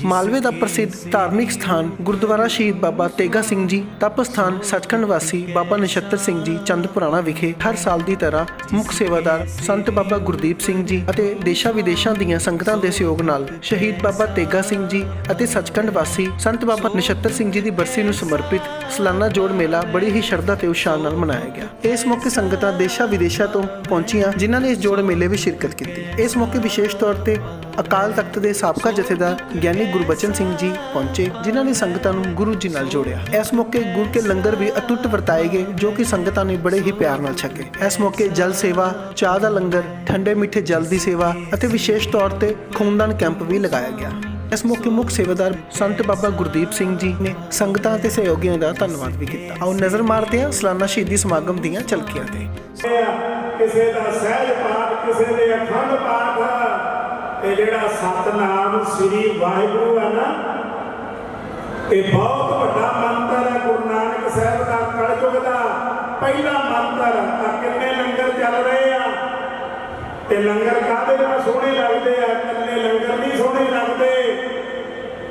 मालवे का प्रसिद्ध धार्मिक स्थान गुरुद्वारा शहीद बाबा तेगा सिंह जी, तप स्थान सचखंड वासी बाबा नछत्तर सिंह जी चंदपुराणा विखे हर साल की तरह मुख सेवादार संत बाबा गुरदीप सिंह जी ਅਤੇ देशा विदेशों ਦੀਆਂ ਸੰਗਤਾਂ ਦੇ ਸਹਿਯੋਗ ਨਾਲ शहीद बाबा तेगा सिंह जी ਅਤੇ सचखंड वासी संत बाबा नछत्तर सिंह जी की बरसी ਨੂੰ समर्पित सालाना जोड़ मेला बड़ी ही श्रद्धा ਤੇ ਉਤਸ਼ਾਹ ਨਾਲ ਮਨਾਇਆ ਗਿਆ। ਇਸ ਮੌਕੇ ਸੰਗਤਾਂ ਦੇਸ਼ਾਂ ਵਿਦੇਸ਼ਾਂ ਤੋਂ ਪਹੁੰਚੀਆਂ ਜਿਨ੍ਹਾਂ ਨੇ ਇਸ ਜੋੜ ਮੇਲੇ ਵਿੱਚ ਸ਼ਿਰਕਤ ਕੀਤੀ। ਇਸ ਮੌਕੇ ਵਿਸ਼ੇਸ਼ ਤੌਰ ਤੇ ਅਕਾਲ ਤਖਤ ਦੇ ਸਾਬਕਾ ਜਥੇਦਾਰ ਗਿਆਨੀ ਗੁਰਬਚਨ ਸਿੰਘ ਜੀ ਪਹੁੰਚੇ ਜਿਨ੍ਹਾਂ ਨੇ ਸੰਗਤਾਂ ਨੂੰ ਗੁਰੂ ਜੀ ਨਾਲ ਜੋੜਿਆ। ਇਸ ਮੌਕੇ ਗੁਰ ਕੇ ਲੰਗਰ ਵੀ ਅਟੁੱਟ ਵਰਤਾਏ ਗਏ ਜੋ ਕਿ ਸੰਗਤਾਂ ਨੇ ਬੜੇ ਹੀ ਪਿਆਰ ਨਾਲ ਛਕੇ। ਇਸ ਮੌਕੇ ਜਲ ਸੇਵਾ, ਚਾਹ ਦਾ ਲੰਗਰ, ਠੰਡੇ ਮਿੱਠੇ ਜਲ ਦੀ ਸੇਵਾ ਅਤੇ ਵਿਸ਼ੇਸ਼ ਤੌਰ ਤੇ ਖੂਨਦਾਨ ਕੈਂਪ ਵੀ ਲਗਾਇਆ ਗਿਆ। ਇਸ ਮੌਕੇ ਮੁੱਖ ਸੇਵਾਦਾਰ ਸੰਤ ਬਾਬਾ ਗੁਰਦੀਪ ਸਿੰਘ ਜੀ ਨੇ ਸੰਗਤਾਂ ਤੇ ਸਹਿਯੋਗੀਆਂ ਦਾ ਧੰਨਵਾਦ ਵੀ ਕੀਤਾ। ਆਓ ਨਜ਼ਰ ਮਾਰਦੇ ਹਾਂ ਸਾਲਾਨਾ ਸ਼ਹੀਦੀ ਸਮਾਗਮ ਦੀਆਂ ਝਲਕੀਆਂ ਤੇ। ਕਿਸੇ ਦਾ ਸਹਿਜ ਪਾਠ, ਕਿਸੇ ਦੇ ਅਖੰਡ ਪਾਠ ਤੇ ਜਿਹੜਾ ਸਤਨਾਮ ਸ੍ਰੀ ਵਾਹਿਗੁਰੂ ਹੈ ਨਾ, ਇਹ ਬਹੁਤ ਵੱਡਾ ਮੰਤਰ ਹੈ। ਗੁਰੂ ਨਾਨਕ ਸਾਹਿਬ ਦਾ ਕਲਯੁਗ ਦਾ ਪਹਿਲਾ ਮੰਤਰ। ਆ ਕਿੰਨੇ ਲੰਗਰ ਚੱਲ ਰਹੇ ਆ ਤੇ ਲੰਗਰ ਕਾਹਦੇ ਨਾਲ ਸੋਹਣੇ ਲੱਗਦੇ ਆ, ਇਕੱਲੇ ਲੰਗਰ ਨਹੀਂ ਸੋਹਣੇ ਲੱਗਦੇ।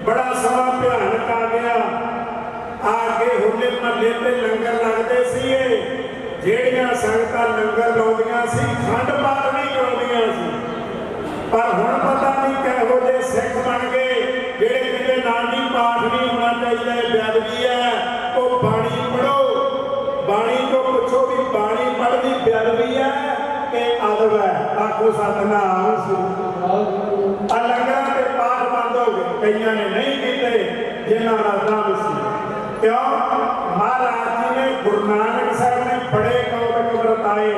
ਬੜਾ ਸਮਾਂ ਭਿਆਨਕ ਆ ਗਿਆ। ਅੱਗੇ ਹੋਲੇ ਮਹੱਲੇ ਤੇ ਲੰਗਰ ਲੱਗਦੇ ਸੀਗੇ, ਜਿਹੜੀਆਂ ਸੰਗਤਾਂ ਲੰਗਰ ਲਾਉਂਦੀਆਂ ਸੀ ਖੰਡ ਪਾਠ ਵੀ ਕਰਾਉਂਦੀਆਂ ਸੀ। ਪਰ ਹੁਣ ਪਤਾ ਨਹੀਂ ਕਿਹੋ ਜਿਹੇ ਸਿੱਖ ਬਣ ਗਏ ਜਿਹੜੇ ਕਹਿੰਦੇ ਨਾਨੀ ਪਾਠ ਨਹੀਂ ਹੋਣਾ ਚਾਹੀਦਾ, ਬੇਅਦਬੀ ਹੈ। ਉਹ ਬਾਣੀ ਪੜ੍ਹੋ, ਬਾਣੀ ਤੋਂ ਪੁੱਛੋ ਵੀ ਬਾਣੀ ਪੜ੍ਹਦੀ ਬੇਅਦਬੀ ਹੈ ਕਿ ਅਦਬ ਹੈ। ਆਖੋ ਸਤਨਾਮ ਸ੍ਰੀ। ਆ ਲੰਗਰਾਂ ਦੇ ਪਾਠ ਬੰਦ ਹੋ ਗਏ, ਕਈਆਂ ਨੇ ਨਹੀਂ ਕੀਤੇ ਜਿਨ੍ਹਾਂ ਦਾ ਨਾਮ ਸੀ। ਕਿਉਂ? ਮਹਾਰਾਜ ਜੀ ਨੇ ਗੁਰੂ ਨਾਨਕ ਸਾਹਿਬ ਨੇ ਬੜੇ ਕੌਤਕ ਵਰਤਾਏ,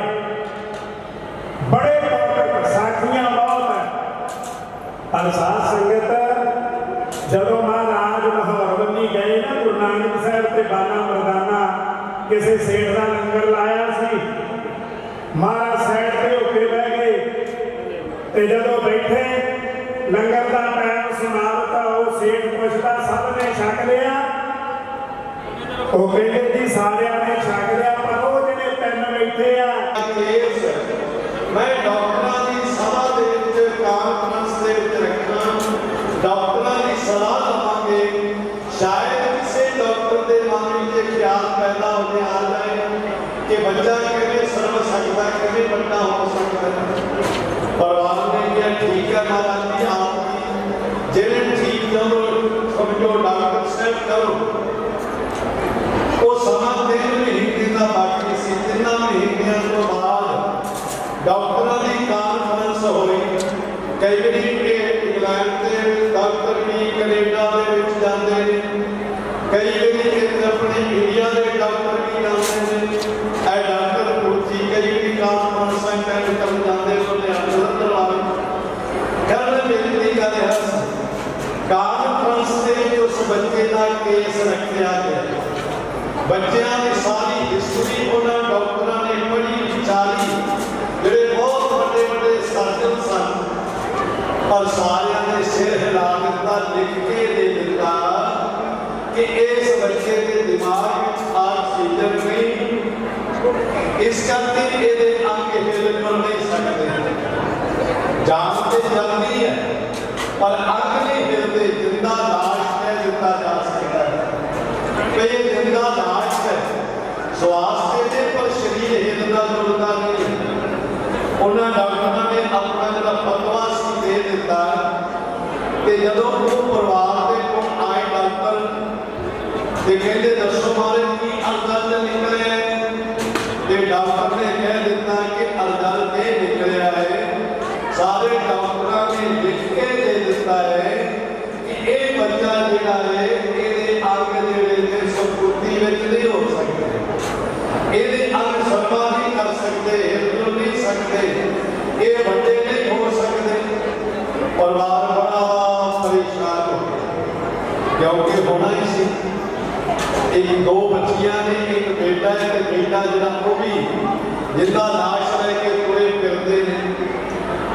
ਬੜੇ ਕੌਤਕ, ਸਾਖੀਆਂ ਬਹੁਤ ਹੈ। ਪਰ ਸਾਧ ਸੰਗਤ ਜਦੋਂ ਮਹਾਰਾਜ ਲਾਹੌਰ ਬੰਨੀ ਗਏ ਨਾ ਗੁਰੂ ਨਾਨਕ ਸਾਹਿਬ ਤੇ ਬਾਣਾ ਮਰਦਾਨਾ ਕਿਸੇ ਸੇਠ ਦਾ ਲੰਗਰ ਲਾਇਆ ਸੀ। ਮਹਾਰਾਜ ਸਾਈਡ ਤੇ ਹੋ ਕੇ ਬਹਿ ਗਏ ਤੇ ਜਦੋਂ ਬੈਠੇ ਲੰਗਰ ਦਾ ਟਾਈਮ ਸਮਾਪਤ, ਉਹ ਸੇਠ ਪੁੱਛਦਾ ਸਭ ਨੇ ਛਕ ਲਿਆ? ਉਹ ਕਹਿੰਦੇ ਜੀ ਸਾਰਿਆਂ ਨੇ ਛਕ ਲਿਆ, ਪਰ ਉਹ ਜਿਹੜੇ ਤਿੰਨ ਬੈਠੇ ਆ। ਮੈਂ ਡਾਕਟਰਾਂ ਦੀ ਸਲਾਹ ਦੇ ਵਿੱਚ ਕਾਨਫਰੰਸ ਦੇ ਵਿੱਚ ਰੱਖਣਾ, ਡਾਕਟਰਾਂ ਦੀ ਸਲਾਹ ਲਵਾਂਗੇ। ਸ਼ਾਇਦ ਕਿਸੇ ਡਾਕਟਰ ਦੇ ਮਨ ਵਿੱਚ ਖਿਆਲ ਪੈਦਾ ਹੋ ਜਾਏ ਕਿ ਬੱਚਾ ਕਿਵੇਂ ਸਰਵ ਸਕਦਾ, ਕਿਵੇਂ ਵੱਡਾ ਹੋ ਸਕਦਾ। ਪਰਿਵਾਰ ਨੇ ਕਿਹਾ ਠੀਕ ਹੈ ਮਹਾਰਾਜ ਜੀ, ਆਪ ਜਿਹੜੇ ਠੀਕ ਕਰੋ, ਸਮਝੋ ਡਾਕਟਰ ਸਾਹਿਬ ਕਰੋ। ਉਹ ਸਮਾਂ 3 ਮਹੀਨੇ ਦਾ ਬਾਕੀ ਸੀ। 3 ਮਹੀਨਿਆਂ ਤੋਂ ਬਾਅਦ ਡਾਕਟਰਾਂ ਦੀ ਕਾਨਫਰੰਸ ਹੋਈ। ਕਈ ਵਾਰੀ ਇੰਗਲੈਂਡ ਦੇ ਡਾਕਟਰ ਵੀ ਕੈਨੇਡਾ ਦੇ ਵਿੱਚ ਜਾਂਦੇ ਨੇ, ਕਈ ਵਾਰੀ ਆਪਣੇ ਇੰਡੀਆ ਦੇ ਡਾਕਟਰ ਵੀ ਜਾਂਦੇ ਨੇ। ਇਹ ਡਾਕਟਰ ਕੁਰਸੀ ਕਈ ਵਾਰੀ ਕਾਨਫਰੰਸਾਂ ਅਟੈਂਡ ਕਰਨ ਜਾਂਦੇ ਉਹਦੇ ਅੰਦਰ ਵਾਲੇ ਗੱਲ ਮਿਲਦੀ ਗੱਲ ਹੈ। ਕਾਨਫਰੰਸ ਦੇ ਵਿੱਚ ਉਸ ਬੱਚੇ ਦਾ ਕੇਸ ਰੱਖਿਆ ਗਿਆ। ਬੱਚਿਆਂ ਦੀ ਸਾਰੀ ਹਿਸਟਰੀ ਉਹਨਾਂ ਡਾਕਟਰਾਂ ਨੇ ਪੜ੍ਹੀ ਵਿਚਾਰੀ, ਜਿਹੜੇ ਬਹੁਤ ਵੱਡੇ ਵੱਡੇ ਸਰਜਨ ਸਨ। ਪਰ ਸਾਰਿਆਂ ਨੇ ਸਿਰ ਹਿਲਾ ਦਿੱਤਾ, ਲਿਖ ਕੇ ਦੇ ਦਿੱਤਾ ਕਿ ਇਸ ਬੱਚੇ ਦੇ ਦਿਮਾਗ ਵਿੱਚ ਆਕਸੀਜਨ ਨਹੀਂ, ਇਸ ਕਰਕੇ ਇਹਦੇ ਅੰਗ ਹਿੱਲ ਨਹੀਂ ਸਕਦੇ। ਜਾਨ ਤੇ ਜਲਦੀ ਹੈ ਪਰ ਅੰਗ ਨਹੀਂ ਹਿਲਦੇ। ਜਿੰਦਾ ਲਾਸ਼ ਕਹਿ ਦਿੱਤਾ ਜਾ ਸਕਦਾ ਹੈ ਕਿ ਇਹ ਜਿੰਦਾ ਲਾਸ਼ ਹੈ, ਸਵਾਸ ਤੇ ਪਰ ਸਰੀਰ ਹਿਲਦਾ ਜੁਲਦਾ ਨਹੀਂ। ਉਹਨਾਂ ਡਾਕਟਰਾਂ ਨੇ ਆਪਣਾ ਜਿਹੜਾ ਫਤਵਾ ਸੀ ਦੇ ਦਿੱਤਾ ਕਿ ਜਦੋਂ ਉਹ ਪਰਿਵਾਰ ਦੇ ਕੋਲ ਆਏ ਡਾਕਟਰ ਤੇ ਕਹਿੰਦੇ ਦੱਸੋ ਮਹਾਰਾਜ ਕੀ ਅਰਜ਼ਲ ਨਿਕਲਿਆ, ਤੇ ਡਾਕਟਰ ਨੇ ਕਹਿ ਦਿੱਤਾ ਕਿ ਅਰਜ਼ਲ ਇਹ ਨਿਕਲਿਆ ਹੈ। ਸਾਰੇ ਡਾਕਟਰਾਂ ਨੇ ਲਿਖ ਕੇ ਦੇ ਦਿੱਤਾ ਹੈ ਕਿ ਇਹ ਬੱਚਾ ਜਿਹੜਾ ਹੈ ਇਹਦੇ ਅੰਗ ਜਿਹੜੇ ਨੇ ਸੰਪੂਰਤੀ ਵਿੱਚ ਨਹੀਂ ਹੋ ਸਕਦੇ, ਇਹਦੇ ਅੰਗ ਸਭਾ ਨਹੀਂ ਕਰ ਸਕਦੇ, ਹਿਲ ਨਹੀਂ ਸਕਦੇ, ਇਹ ਵੱਡੇ ਨਹੀਂ ਹੋ ਸਕਦੇ। ਪਰਿਵਾਰ ਬੜਾ ਪਰੇਸ਼ਾਨ ਹੋ ਗਿਆ ਕਿਉਂਕਿ ਹੋਣਾ ਹੀ ਸੀ। ਇੱਕ 2 ਬੱਚੀਆਂ ਨੇ, ਇੱਕ ਬੇਟਾ ਹੈ ਤੇ ਬੇਟਾ ਜਿਹੜਾ ਉਹ ਵੀ ਜਿੰਦਾ ਲਾਸ਼ ਲੈ ਕੇ ਤੁਰੇ ਫਿਰਦੇ ਨੇ।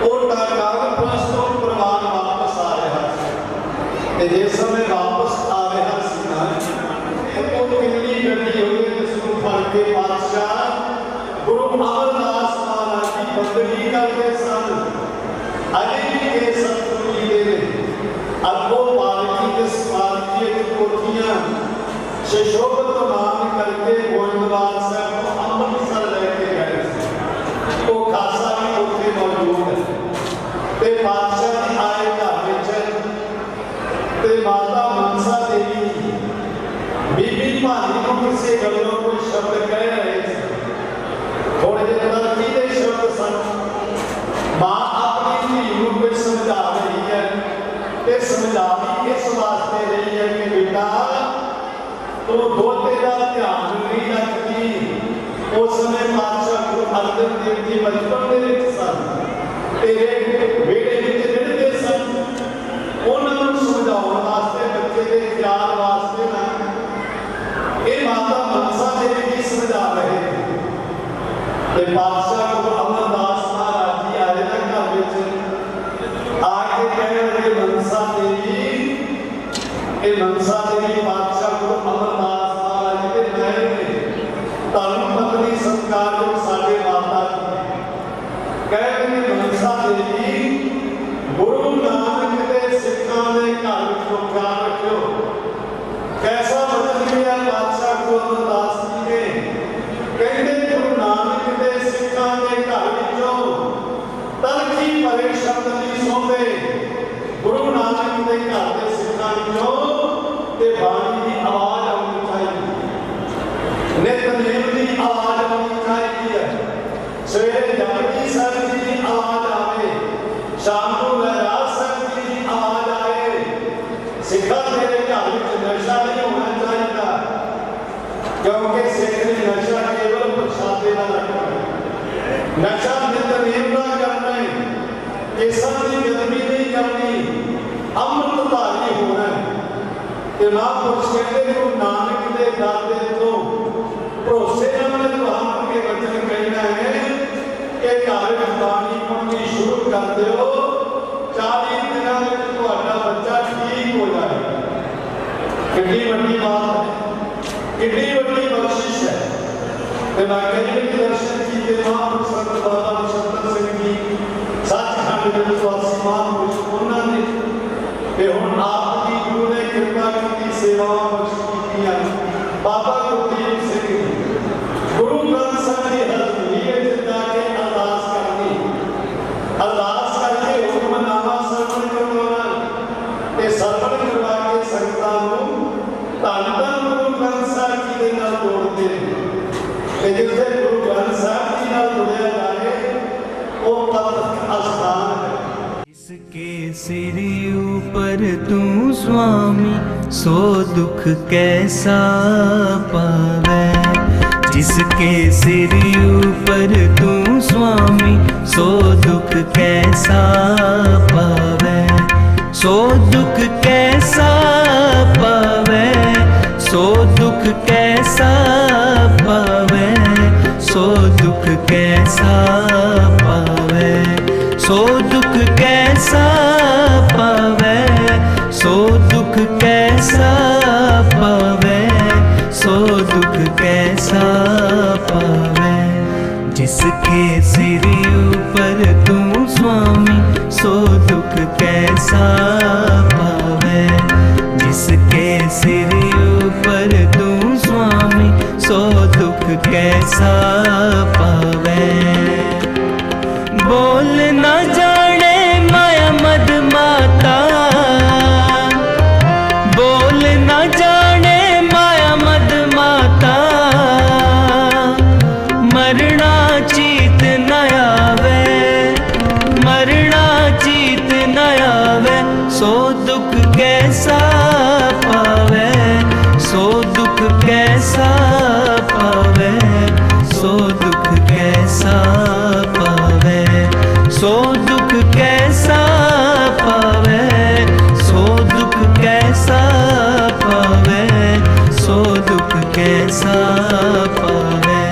ਉਹ ਕਾਨਫਰੰਸ ਤੋਂ ਪਰਿਵਾਰ ਵਾਪਸ ਆ ਰਿਹਾ ਸੀ ਤੇ ਜਿਸ ਸਮੇਂ ਵਾਪਸ ਆ ਰਿਹਾ ਸੀ ਨਾ, ਉਹ ਕਿੰਨੀ ਗੱਡੀ ਹੋ ਗਈ ਜਿਸ ਨੂੰ ਫੜ ਕੇ ਪਾਤਸ਼ਾਹ ਗੁਰੂ ਅਮਰਦਾਸ ਮਹਾਰਾਜ ਦੀ ਬੰਦਗੀ ਕਰਦੇ ਸਨ। ਅਜੇ ਵੀ ਇਹ ਸਤਿਗੁਰੂ ਜੀ ਦੇ ਅੱਗੋਂ ਮਾਲਕ ਸ਼ਸ਼ੋਭਤ ਨਾਮ ਕਰਕੇ ਗੋਇੰਦਵਾਲ ਸਾਹਿਬ ਤੋਂ ਅੰਮ੍ਰਿਤਸਰ ਲੈ ਕੇ ਗਏ ਸੀ। ਉਹ ਖਾਸਾ ਵੀ ਉੱਥੇ ਮੌਜੂਦ ਹੈ ਤੇ ਪਾਤਸ਼ਾਹ ਜੀ ਆਏ ਘਰ ਵਿੱਚ ਤੇ ਮਾਤਾ ਮਨਸਾ ਦੇਵੀ ਜੀ ਬੀਬੀ ਭਾਨੀ ਨੂੰ ਕਿਸੇ ਗੱਲੋਂ ਕੋਈ ਸ਼ਬਦ ਕਹਿ ਰਹੇ ਸੀ। ਥੋੜੇ ਜਿਹੇ ਤਰੱਕੀ ਦੇ ਸ਼ਬਦ ਸਨ। ਮਾਂ ਆਪਣੀ ਧੀ ਨੂੰ ਕੋਈ ਸਮਝਾ ਰਹੀ ਹੈ ਤੇ ਸਮਝਾ ਵੀ ਇਸ ਵਾਸਤੇ ਰਹੀ ਹੈ ਕਿ ਬੇਟਾ ਤੂੰ ਦੋਤੇ ਦਾ ਧਿਆਨ ਨਹੀਂ ਰੱਖਦੀ। ਉਸ ਸਮੇਂ ਪਾਤਸ਼ਾਹ ਗੁਰੂ ਅਰਜਨ ਦੇਵ ਜੀ ਬਚਪਨ ਦੇ ਵਿੱਚ ਸਨ, ਤੇਰੇ ਵਿਹੜੇ ਵਿੱਚ ਰਹਿੰਦੇ ਸਨ। ਉਹਨਾਂ ਨੂੰ ਸਮਝਾਉਣ ਵਾਸਤੇ, ਬੱਚੇ ਦੇ ਖਿਆਲ ਵਾਸਤੇ ਨਾ ਇਹ ਮਾਤਾ ਮਨਸਾ ਦੇਵੀ ਜੀ ਸਮਝਾ ਰਹੇ ਨੇ। ਤੇ ਪਾਤਸ਼ਾਹ ਗੁਰੂ ਅਮਰਦਾਸ ਮਹਾਰਾਜ ਜੀ ਆਏ ਨਾ ਘਰ ਵਿੱਚ, ਆ ਕੇ ਕਹਿਣ ਲੱਗੇ ਮਨਸਾ ਦੇਵੀ, ਇਹ ਮਨਸਾ ਦੇਵੀ ਪਾਤਸ਼ਾਹ ਗੁਰੂ ਅਮਰਦਾਸ ਮਹਾਰਾਜ ਜੀ ਦੇ ਨਏ ਨੇ, ਧਰਮ ਪਤਨੀ ਸਤਿਕਾਰਯੋਗ ਸਾਡੇ ਮਾਤਾ ਜੀ। ਕਹਿ ਰਹੇ ਮਨਸਾ ਦੇਵੀ, ਗੁਰੂ ਨਾਨਕ ਦੇ ਸਿੱਖਾਂ ਦੇ ਘਰ ਵਿੱਚੋਂ ਖਿਆਲ ਰੱਖਿਓ। ਕੈਸਾ ਬਚਨ ਗਿਆ ਪਾਤਸ਼ਾਹ ਗੁਰੂ ਅਮਰਦਾਸ ਜੀ ਨੇ। ਕਹਿੰਦੇ ਗੁਰੂ ਨਾਨਕ ਦੇ ਸਿੱਖਾਂ ਦੇ ਘਰ ਵਿੱਚੋਂ ਤਲਖੀ ਭਰੇ ਸ਼ਬਦ ਨਹੀਂ ਸੁਣਦੇ। ਗੁਰੂ ਨਾਨਕ ਦੇ ਘਰ ਦੇ ਸਿੱਖਾਂ ਵਿੱਚੋਂ ਤੇ ਬਾਣੀ ਦੀ ਆਵਾਜ਼ ਆਉਣੀ ਚਾਹੀਦੀ, ਨਿਤਨੇਮ ਦੀ ਆਵਾਜ਼ ਆਉਣੀ ਚਾਹੀਦੀ ਹੈ। ਸਵੇਰੇ ਜਪਜੀ ਸਾਹਿਬ ਜੀ ਦੀ ਆਵਾਜ਼ ਆਵੇ, ਸ਼ਾਮ ਨੂੰ ਰਹਿਰਾਸ ਸਾਹਿਬ ਜੀ ਦੀ ਆਵਾਜ਼ ਆਏ। ਸਿੱਖਾਂ ਦੇ ਘਰ ਵਿੱਚ ਨਸ਼ਾ ਨਹੀਂ ਹੋਣਾ ਚਾਹੀਦਾ, ਕਿਉਂਕਿ ਸਿੱਖ ਨੇ ਨਸ਼ਾ ਕੇਵਲ ਪ੍ਰਸ਼ਾਦੇ ਨਾਲ ਰੱਖਣਾ ਹੈ। ਨਸ਼ਾ ਨਿਤਨੇਮ ਦਾ ਕਰਨਾ ਹੈ, ਕੇਸਾਂ ਦੀ ਗਰਮੀ ਨਹੀਂ ਕਰਨੀ, ਅੰਮ੍ਰਿਤਧਾਰੀ ਹੋਣਾ ਹੈ। ਤੇ ਮਹਾਂਪੁਰਸ਼ ਕਹਿੰਦੇ ਗੁਰੂ ਨਾਨਕ ਦੇ ਦਰ ਦੇ ਤੋਂ ਭਰੋਸੇ ਨਾਲ ਤੁਹਾਨੂੰ ਕੇ ਵਚਨ ਕਹਿਣਾ ਹੈ ਕਿ ਘਰ ਵਿੱਚ ਬਾਣੀ ਪੜ੍ਹਨੀ ਸ਼ੁਰੂ ਕਰ ਦਿਓ। 40 ਦਿਨਾਂ ਵਿੱਚ ਤੁਹਾਡਾ ਬੱਚਾ ਠੀਕ ਹੋ ਜਾਏਗਾ। ਕਿੰਨੀ ਵੱਡੀ ਬਾਤ ਹੈ, ਕਿੰਨੀ ਵੱਡੀ ਬਖਸ਼ਿਸ਼ ਹੈ। ਤੇ ਮੈਂ ਕਹਿੰਦੀ ਕਿ ਦਰਸ਼ਨ ਕੀਤੇ ਮਹਾਂਪੁਰਸ਼ ਸੰਤ ਬਾਬਾ ਨਛੱਤਰ ਸਿੰਘ ਜੀ ਸੱਚਖੰਡ ਦੇ ਵਿਸ਼ਵਾਸੀ ਮਹਾਂਪੁਰਸ਼, ਉਹਨਾਂ ਨੇ ਤੇ ਹੁਣ ਆਪ ਜੀ ਗੁਰੂ ਨੇ ਕਿਰਪਾ ਕੀਤੀ, ਸੇਵਾਵਾਂ ਬਖਸ਼ ਕੀਤੀਆਂ। ਬਾਬਾ ਗੁਰਦੀਪ ਸਿੰਘ ਜੀ ਗੁਰੂ ਗ੍ਰੰਥ ਸਾਹਿਬ ਦੀ ਹਜ਼ੂਰੀ ਵਿੱਚ ਜਾ ਕੇ ਅਰਦਾਸ ਕਰਨੀ, ਅਰਦਾਸ ਕਰਕੇ ਹੁਕਮਨਾਮਾ ਸਰਵਣ ਕਰਵਾਉਣਾ ਤੇ ਸਰਵਣ ਕਰਵਾ ਕੇ ਸੰਗਤਾਂ ਨੂੰ ਧੰਨ ਧੰਨ ਗੁਰੂ ਗ੍ਰੰਥ ਸਾਹਿਬ ਜੀ ਦੇ ਨਾਲ ਜੋੜਦੇ ਨੇ। ਤੇ ਜਿੱਥੇ ਗੁਰੂ ਗ੍ਰੰਥ ਸਾਹਿਬ ਜੀ ਨਾਲ ਜੁੜਿਆ ਜਾਏ ਉਹ ਪਵਿੱਤਰ ਅਸਥਾਨ ਹੈ। जिसके सिर ऊपर तू स्वामी सो दुख कैसा पावे। जिसके सिर ऊपर तू स्वामी सो दुख कैसा पावे। सो दुख कैसा पावे, सो दुख कैसा पावे, सो दुख कैसा पावे, सो दुख कैसा पावे, सो दुख कैसा पावे, सो दुख कैसा पावे। जिसके सिर ऊपर तू स्वामी सो दुख कैसा पावे। जिसके सिर ऊपर तू स्वामी सो दुख कैसा पावे। बोल न जाने माया मद माता, बोल न जाने माया मद माता। मरना चीत न आवे, मरना चीत न आवे। सो दुख कैसा पावे, सो दुख कैसा पावे, सो दुख कैसा पावे, सो दुख कैसा पावे, सो दुख कैसा पावे, सो दुख कैसा पावे।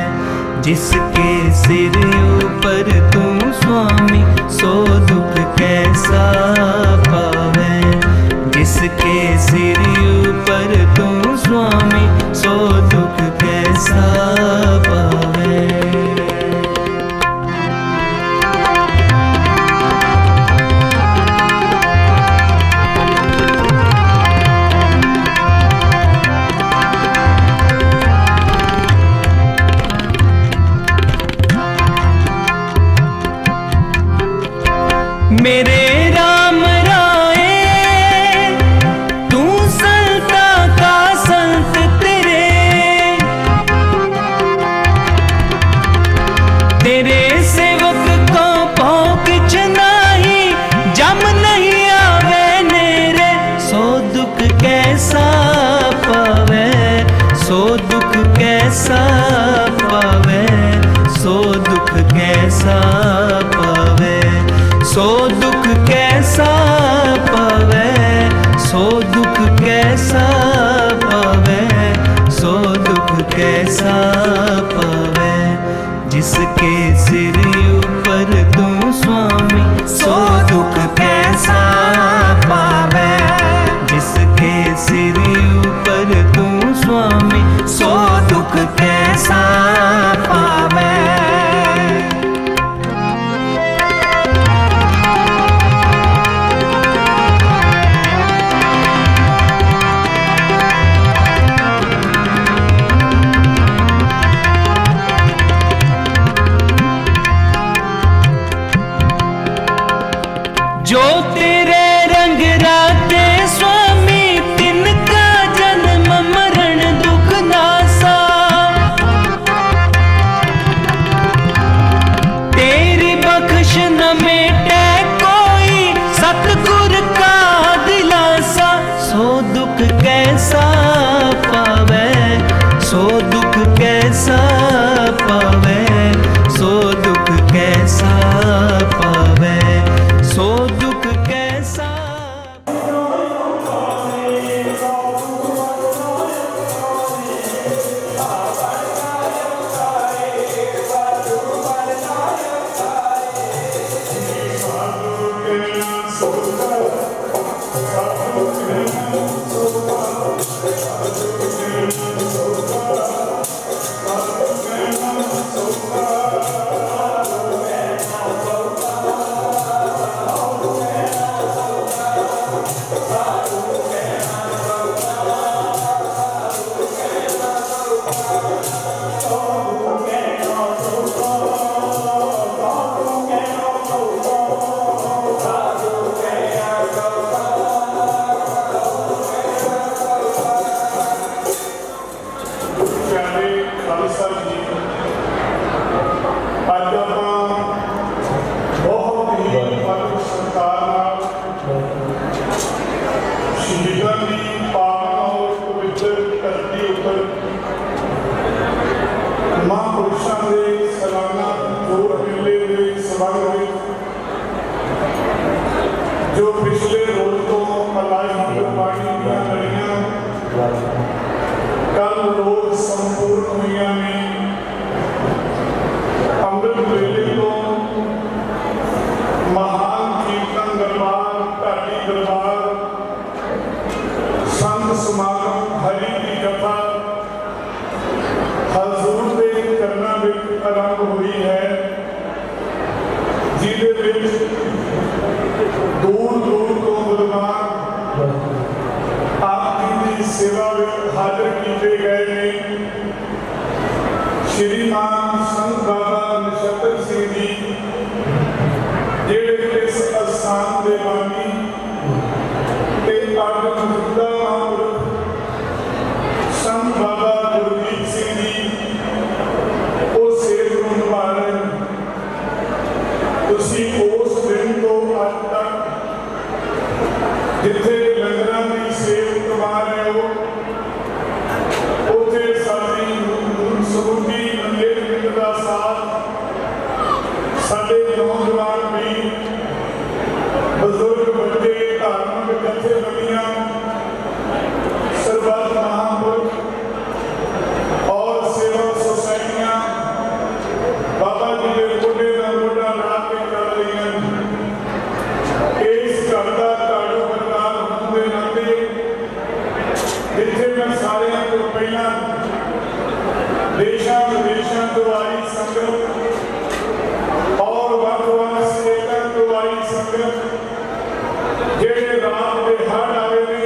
जिसके सिर ऊपर तू स्वामी सो दुख कैसा पावे। जिसके सिर ऊपर तू स्वामी सो दुख कैसा पावे। दुख कैसा पावे, सो दुख कैसा पावे, सो दुख कैसा पावे, सो दुख कैसा पावे, सो दुख कैसा पावे, सो दुख कैसा पावे। जिसके सिर ऊपर तू स्वामी, सो दुख कैसा पावे। जिसके सिर ऊपर तू स्वामी, सो दुख कैसा पावे। जो तेरे रंग राते स्वामी, तिनका जन्म मरण दुख नासा। तेरी बख्श न मेटे कोई, सतगुर का दिलासा। सो दुख कैसा पावे, सो दुख कैसा पावे, सो दुख कैसा पावे, सो दुख कैसा। जो पिछले रोज तो मलाई पानी दिया लड़ियां कल रोज संपूर्ण हुई में अमृत वेले को महान कीर्तन दरबार, ढाडी दरबार, संत समागम, हरि की कथा हजूर के करना विच आरंभ हुई है, जिहदे विच दूर दूर तो विद्वान आपकी सेवा में हाजिर किए गए हैं। श्रीमान संत बाबा नछत्तर सिंह जी जेड़े इस स्थान के बानी ते अज मौजूदा महापुरुष संत बाबा गुरदीप सिंह जी वो सेव को निभा रहे हैं। तुसी उस दिन तो अज तक जिथे लंगरां की सेव करवा रहे हो, उत्थे साडी समूही मैनेजमेंट का साथ, साडे नौजवान भी, बुजुर्ग बच्चे, धार्मिक जथेबंदियां, सरबत महापुरुष और सेवा सोसाइटियां बाबा जी के मोढे नाल मोढा ला के चल रही हैं। इस घर का झाड़ू प्रदान होने नाते जिथे मैं सारे तो पहला देशा विदेशों तो आई संगत और वक्-वक् स्टेटां तो आई संगत जेड़े रात के हड़ आए ने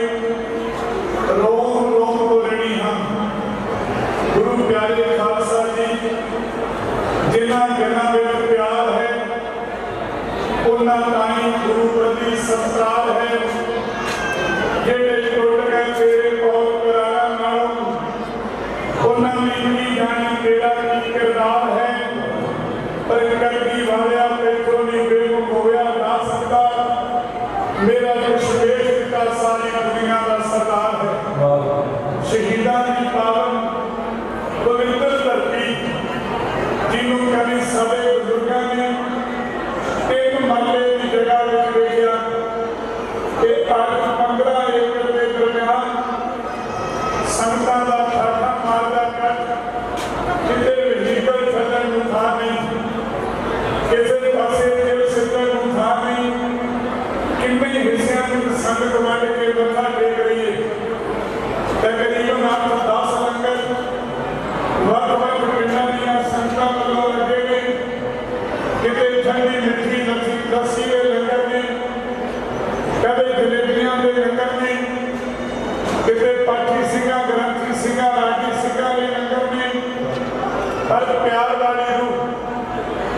रोम रोम तो रही हाँ। गुरु प्यारे खालसा जी जिन्हां जनां विच प्यार है, उन्हां ताईं गुरु प्रति सत्कार है। जेड़े टुट गए तेरे कौल करारा नालों, उन्हां ने भी जाने तेरा की किरदार है। हर प्यार वाली रूह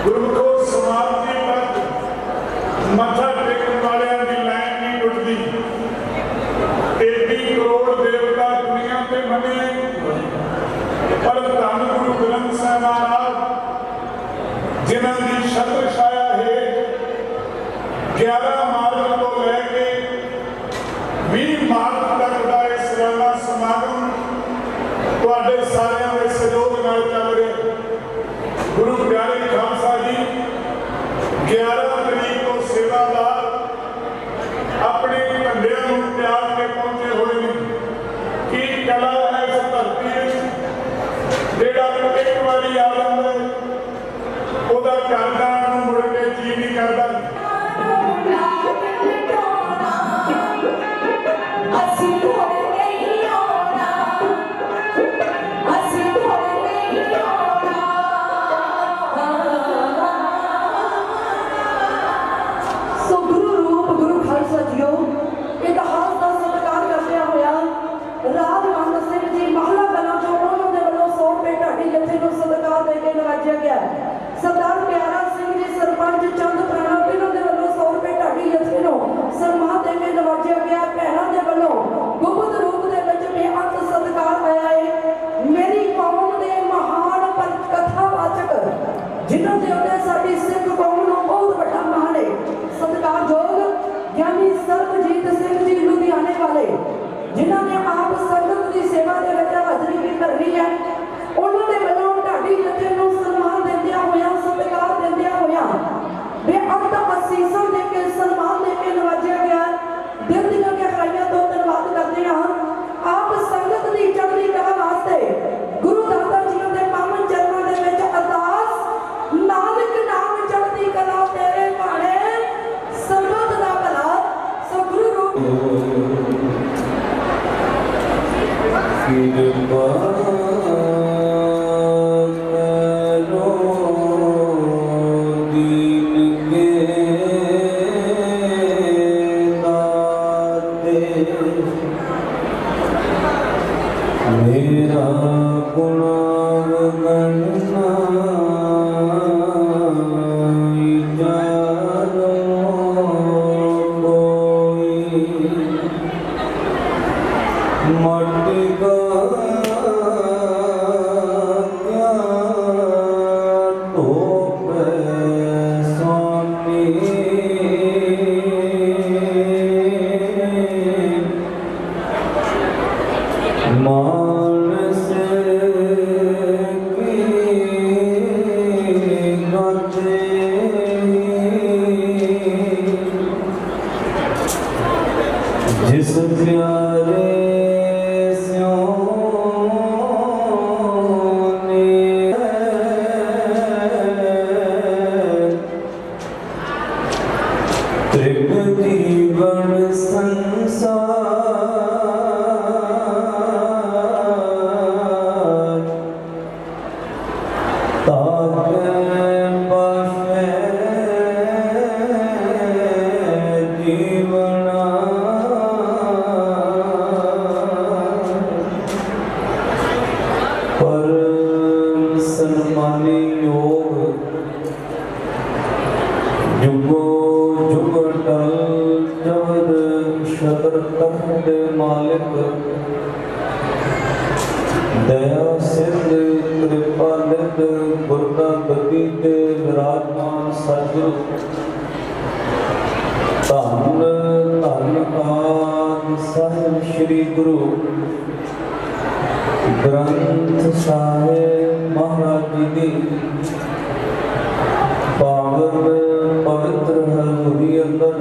गुरमुखो समाप्ति तक मथा टेकन वालियां दी लाइन नहीं टुटदी। 80 करोड़ देवता दुनिया ते मने पर धन गुरु ग्रंथ साहिब महाराज जिन्हां दी छत्र छाया है 11 मार्च तो लैके 20 मार्च तक का इस सालाना समागम तुहाडे सारिਆਂ ਦੇ सहयोग ਨਾਲ ਚੱਲ ਰਿਹਾ। गुरु प्यारे खालसा जी 11 तरीक को सेवादार अपने कंधे ਨੂੰ त्याग के पहुंचे हुए हैं कि कला है इस धरती जेड़ा एक बारी आ जाता है ਉਹਦਾ ਘਰ ਜਾਣ ਨੂੰ ਮੁੜ ਕੇ ਜੀ नहीं करता। सरदार प्यारा सिंह जी सरपंच चंद पुराना तिन्हों के वालों 100 रुपए ढाडी जथे नूं सन्मान दे के नवाजिया गया। भैणों के वालों गुप्त रूप के बेअंत सत्कार आया है। मेरी कौम के महान कथावाचक जिन्हों के उत्ते साडी सिख कौम नूं बहुत बड़ा मान है सत्कारयोग यानी सरबजीत सिंह जी लुधियाने वाले जिन्होंने आप संगत की सेवा के विच हाजरी भी करनी है। उन्होंने वालों ढाडी जथे नूं सन्मान देंदिया होया सत्कार देंदिया होया बेअंत असीसां दे के सन्मान दे के नवाजिया गया। दिल दी गहराइयां तो धन्यवाद करते हैं आप संगत की चढ़ती कला वास्ते गुरु दाता जी के पावन चरणों के विच अरदास नानक नाम चढ़ती कला तेरे भाणे संगत दा भला। सो गुरु रूप मेरा गुनाह गणना जानो कोई मट का क्या तो स्वामी मानस की गाते जिस प्यारे जीवन संसार ताके बसे जीवना पर सन्मानी योग जुगो जुग टल जबर शतर तख्त मालिक दया सिंध कृपा निध गुरदा गति ते विराजमान सतगुरु धन धन आदि साहिब श्री गुरु ग्रंथ साहिब महाराज जी दी पावन पवित्र हजूरी अंदर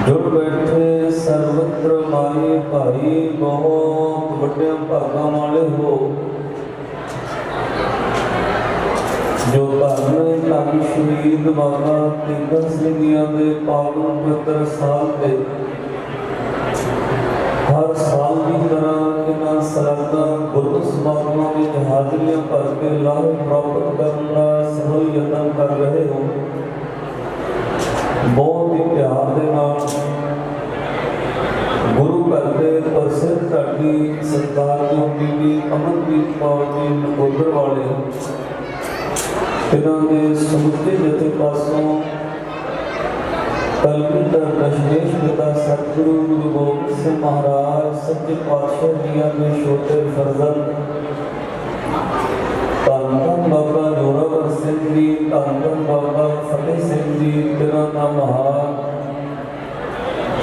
जुड़ बैठे सर्वत्र माई भाई बहुत बड़े भागा वाले हो जो धर्म धन शहीद बाबा तेगा सिंह के पावन पवित्र साल पे हर साल की तरह इन्होंने सालाना गुरु समागमों में हाजिरियां भर के लाभ प्राप्त करने का सफल यत्न कर रहे हो। बहुत ही प्यार के नाल गुरु घर के प्रसिद्ध ਢਾਡੀ ਸਰਕਾਰ ਤੋਂ ਬੀਬੀ ਅਮਨਦੀਪ ਕੌਰ ਜੀ ਨਕੋਦਰ ਵਾਲੇ ਇਹਨਾਂ ਦੇ ਸਮੁੱਚੇ ਜਥੇ ਪਾਸੋਂ ਕਲਗੀਧਰ ਦਸ਼ਮੇਸ਼ ਪਿਤਾ ਸਤਿਗੁਰੂ ਗੁਰੂ ਗੋਬਿੰਦ ਸਿੰਘ ਮਹਾਰਾਜ ਸੱਚੇ ਪਾਤਸ਼ਾਹ ਜੀਆਂ ਦੇ ਛੋਟੇ ਫਰਜ਼ੰਦ ਧੰਨ ਧੰਨ ਬਾਬਾ ਜੋਰਾਵਰ ਸਿੰਘ ਜੀ, ਧੰਨ ਧੰਨ ਬਾਬਾ ਫਤਿਹ ਸਿੰਘ ਜੀ, ਜਿਹਨਾਂ ਦਾ ਮਹਾਨ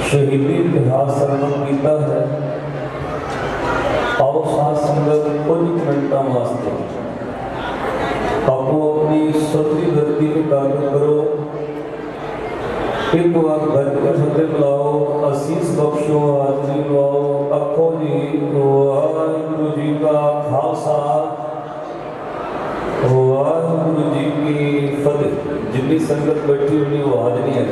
ਸ਼ਹੀਦੀ ਇਤਿਹਾਸ ਸਰਵਣ ਕੀਤਾ ਹੈ। ਆਓ ਸਾਧ ਸੰਗਤ ਕੁਝ ਮਿੰਟਾਂ ਵਾਸਤੇ ਆਪੋ ਆਪਣੀ ਸੁਰਤੀ ਧਰਤੀ ਤੇ ਕੰਮ ਕਰੋ। ਇੱਕ ਵਾਰ ਬੈਠ ਕੇ ਫਤਿਹ ਬੁਲਾਓ, ਅਸੀਸ ਬਖਸ਼ੋ, ਹਾਜ਼ਰੀ ਲਵਾਓ। ਆਖੋ ਜੀ ਵਾਹਿਗੁਰੂ ਜੀ ਕਾ ਖਾਲਸਾ, ਵਾਹਿਗੁਰੂ ਜੀ ਕੀ ਫਤਿਹ। ਜਿੰਨੀ ਸੰਗਤ ਬੈਠੀ ਉਨੀ ਆਵਾਜ਼ ਨਹੀਂ ਆਈ।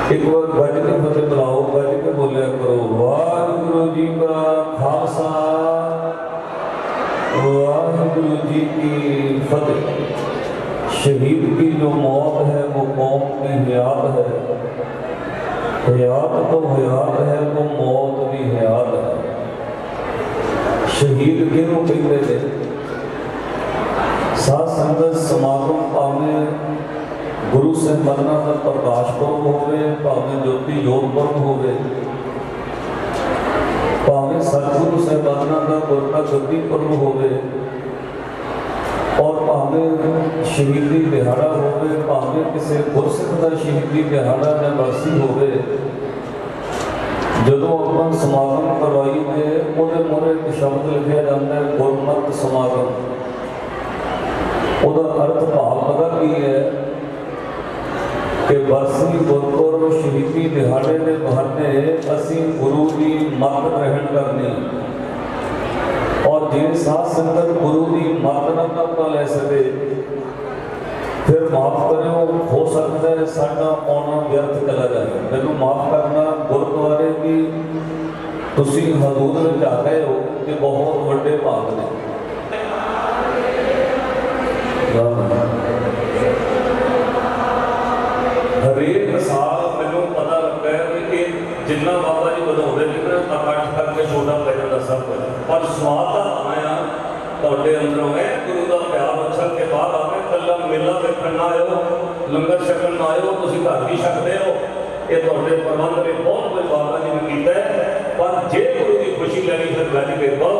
एक बार बैठ के फतेह बुलाओ, बैठ के बोलिया करो वाहिगुरु जी का खालसा, वाहिगुरु जी की फतेह। शहीद की जो मौत है वो कौम की हयात है, हयात तो हयात है तो मौत भी हयात है। शहीद किहनूं कहते हैं? साध संगत समागम भावें गुरु ਸਾਹਿਬਾਨਾਂ ਦਾ ਪ੍ਰਕਾਸ਼ ਪੁਰਬ ਹੋਵੇ, ਭਾਵੇਂ ਜੋਤੀ ਜੋਤ ਪੁਰਬ ਹੋਵੇ, ਭਾਵੇਂ ਸਤਿਗੁਰੂ ਸਾਹਿਬਾਨਾਂ ਦਾ ਗੁਰਗੱਦੀ ਪੁਰਬ ਹੋਵੇ, ਔਰ ਭਾਵੇਂ ਸ਼ਹੀਦੀ ਦਿਹਾੜਾ ਹੋਵੇ, ਭਾਵੇਂ ਕਿਸੇ ਗੁਰਸਿੱਖ ਦਾ ਸ਼ਹੀਦੀ ਦਿਹਾੜਾ ਜਾਂ ਬਰਸੀ ਹੋਵੇ, ਜਦੋਂ ਆਪਾਂ ਸਮਾਗਮ ਕਰਵਾਈ ਤੇ ਉਹਦੇ ਮੂਹਰੇ ਇੱਕ ਸ਼ਬਦ ਲਿਖਿਆ ਜਾਂਦਾ ਹੈ ਗੁਰਮਤਿ ਸਮਾਗਮ। ਉਹਦਾ ਅਰਥ ਭਾਵ ਪਤਾ ਕੀ ਹੈ कि बरसी गुरपुरब शहीदी दिहाड़े के बहाने असी गुरु की मत ग्रहण करनी, और जे साध संगत गुरु की मत न ले सके फिर माफ करो, हो सकता है साडा आना व्यर्थ चला जाए। मैनू माफ करना, गुरुद्वारे की तुसी हजूर में आ गए हो कि बहुत बड़े भाग ने। हरेक साल मैनू पता लगता है कि ये जिन्ना बाबा जी ਵਧਾਉਂਦੇ ਨੇ ਨਾ ਇਕੱਠ ਕਰਕੇ ਛੋਟਾ ਪੈ ਜਾਂਦਾ ਸਭ ਕੁਝ, ਪਰ ਸਵਾਦ ਤਾਂ ਆਇਆ ਤੁਹਾਡੇ ਅੰਦਰੋਂ ਹੈ ਗੁਰੂ ਦਾ ਪਿਆਰ ਉਛਲ ਕੇ ਬਾਹਰ ਆਵੇ। ਕੱਲਾ ਮੇਲਾ ਵੇਖਣ ਨਾ ਆਇਓ, ਲੰਗਰ ਛਕਣ ਨਾ ਆਇਓ, ਤੁਸੀਂ ਘਰ ਵੀ ਛਕਦੇ ਹੋ। ਇਹ ਤੁਹਾਡੇ ਪ੍ਰਬੰਧ ਨੇ ਬਹੁਤ ਕੁਝ ਬਾਬਾ ਜੀ ਨੇ ਕੀਤਾ ਹੈ, ਪਰ ਜੇ ਗੁਰੂ ਦੀ ਖੁਸ਼ੀ ਲੈਣੀ ਫਿਰ ਗੱਜ ਕੇ ਕਹੋ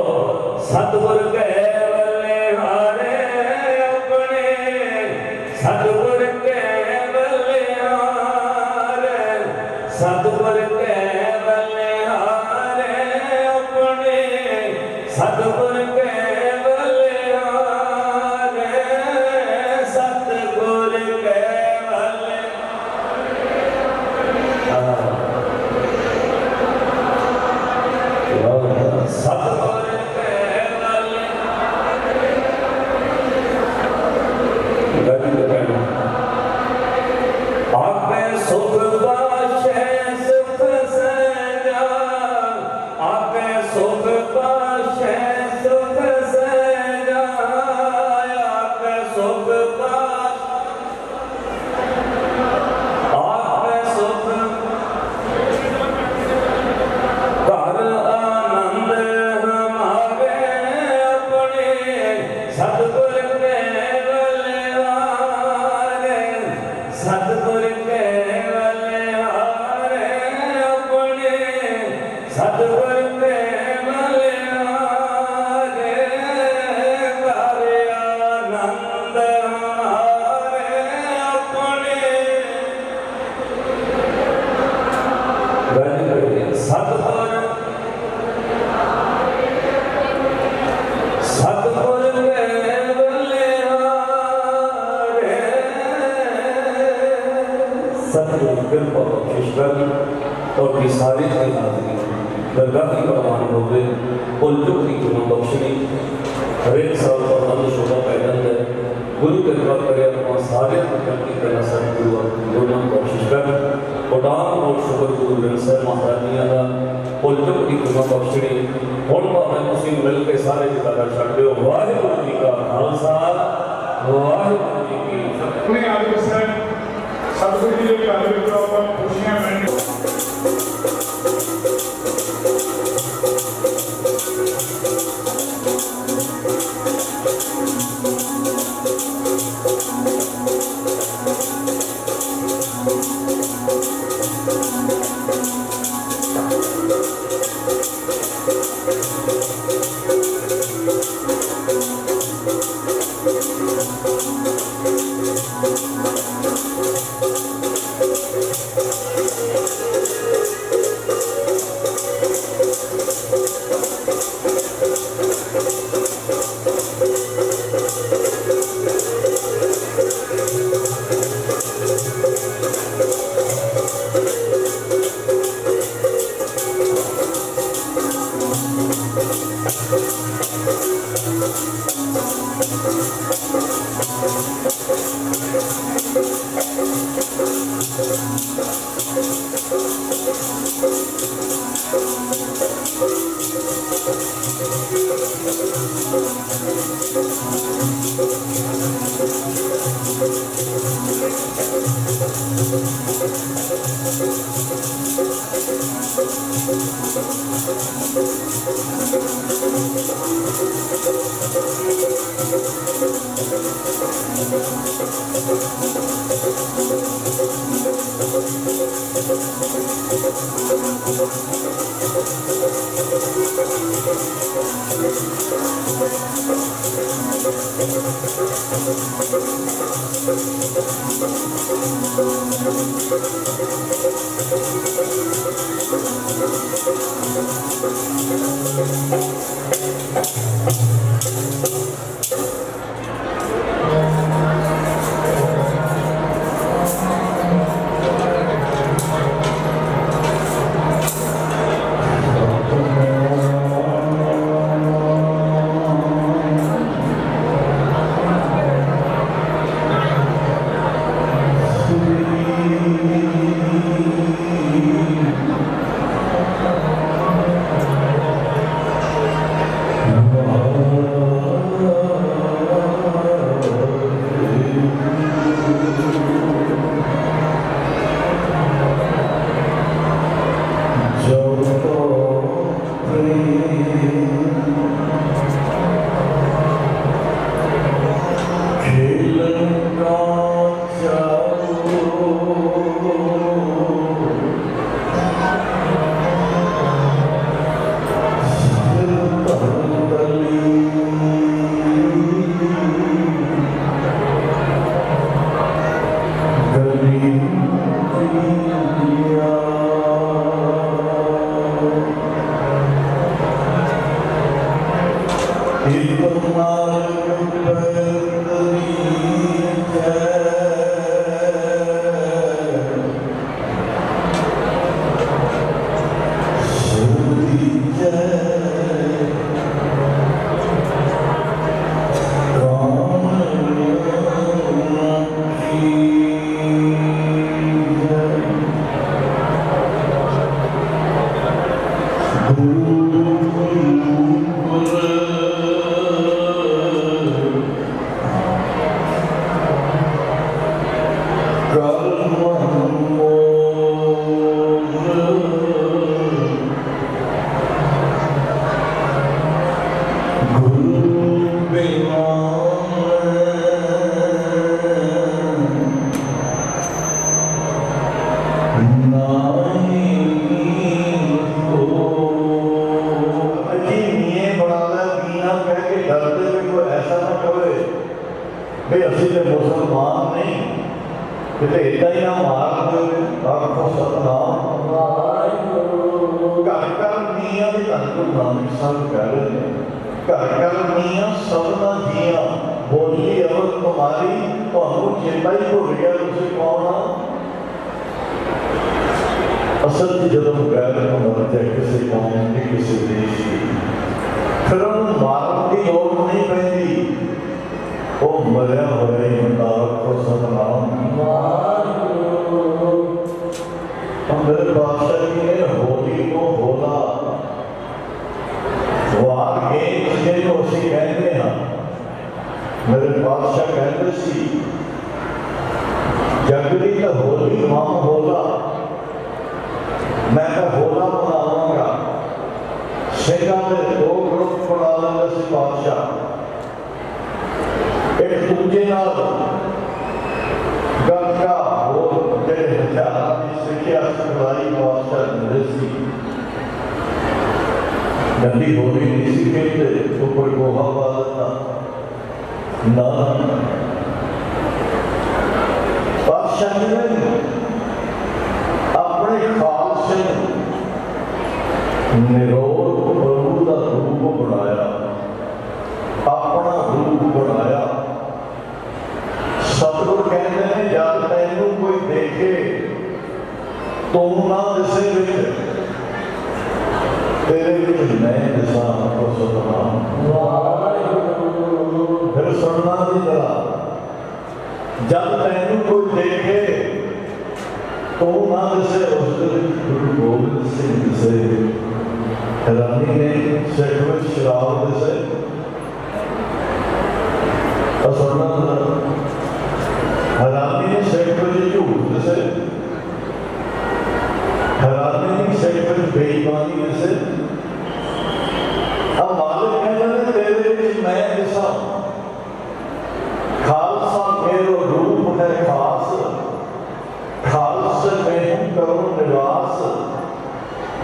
ਸਤਿਗੁਰ ਕੈ ਵੱਲੇ ਹਾਰੇ ਆਪਣੇ, ਸਤਿਗੁਰ सतगुर के बलिहारे अपने, सतगुर के बलिहारे, सतगुर के सतगुर के आपे सुख और सारी हाजरी दरगाह की प्रवान हो गए, उल्टों की गुरु बख्शनी हरेक साल का आनंद शोभा पै जाता है। गुरु कृपा करे अपना सारे की तरह सतगुरु गुरु बख्शिश कर उड़ान और शुक्र गुरु ग्रंथ साहिब महाराज जी का उल्टों की गुरु बख्शनी हुण भावें तुसीं मिल के सारे जिक्र छड्ड दिओ। वाहिगुरू जी का खालसा, वाहिगुरू जी की फतेह। अपने आदि सतगुरु जी के घर में खुशियां मिलने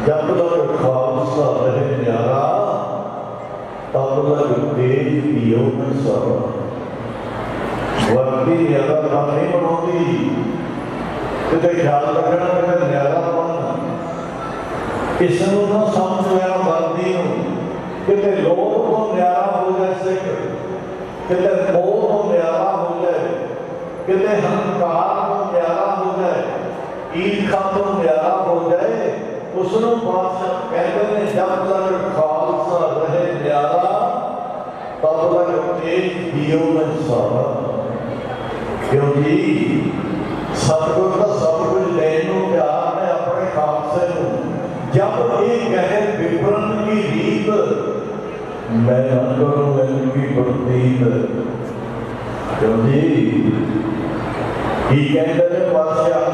जब तक खालसा रहे न्यारा तब तक तेज पियो न सारा। वर्दी न्यारा बन नहीं बनाती, किते ख्याल रखना कि न्यारा बन किसी को ना समझ लेना वर्दी किते लोग तो न्यारा हो जाए सिख, किते मोह तो न्यारा हो जाए, किते हंकार तो न्यारा हो जाए, ईर्खा तो न्यारा हो जाए। उसनों बादशाह कहते हैं जब तक खालसा रहे न्यारा तब तक तेज पियो न सारा। क्योंकि सतगुर का सब कुछ लेने प्यार है अपने खालसे को। जब ये कहे विपरण की रीत मैं न करूं इनकी प्रतीत। क्योंकि ये कहते हैं बादशाह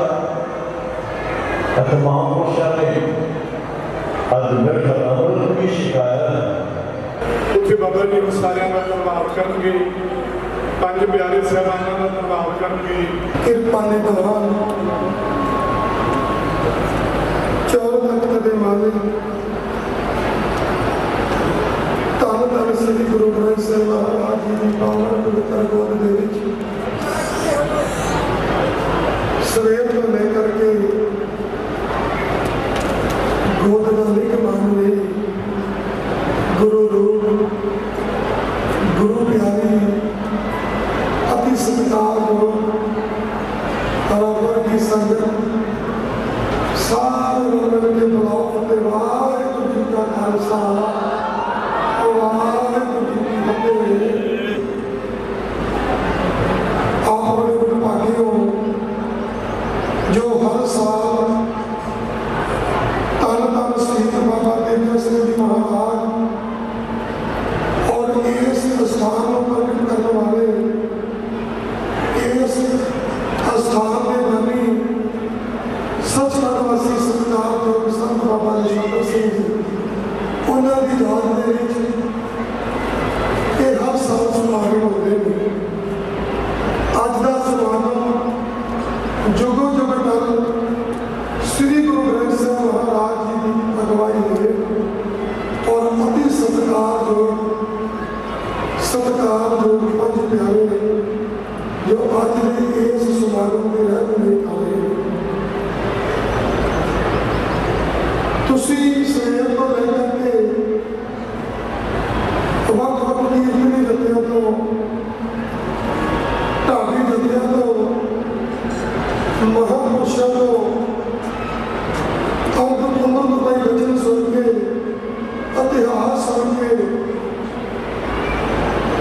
तमाम पुरुषों ने अजमेर अमृत की शिकायत उत्थे बाबा जी उन सारे का धन्यवाद करनगे, पंज प्यारे साहबाना का धन्यवाद करनगे। किरपा ने दौरान 4 तख्त दे मालिक धन धन श्री गुरु ग्रंथ ਸਾਹਿਬ महाराज जी की पावन पवित्र गोद दे विच सवेर तो लेकर के गोद का लिख मान ले गुरु रूप गुरु प्यारी अति सत्कार बराबर की संगत सारे लोगों के बुलाओ फतेह। वाहिगुरू जी का खालसा वाहिगुरू जी की फतेह। आप बड़े बड़े भागी हो जो हर साल तन तन शहीद बाबा तेजा सिंह जी महाराज और इस स्थान को प्रकट करने वाले इस स्थान के नामी सचखंड वासी सरकार जो संत बाबा नशत्तर सिंह जी उन्होंने याद के हर साल समागम होते हैं। अज का समागम जुगो जुग टल श्री गुरु ग्रंथ साहब महाराज जी की अगवाई है और अति सत्कार जो पंज प्यारे जो अज के इस समागम के रहने आए। तुसी सवेर तो लेकर के वक्त कीर्तनी जत्थियां तो ढाडी जत्थियां तो महापुरुषों तो अमृतमय वचन सुन के इतिहास सुन के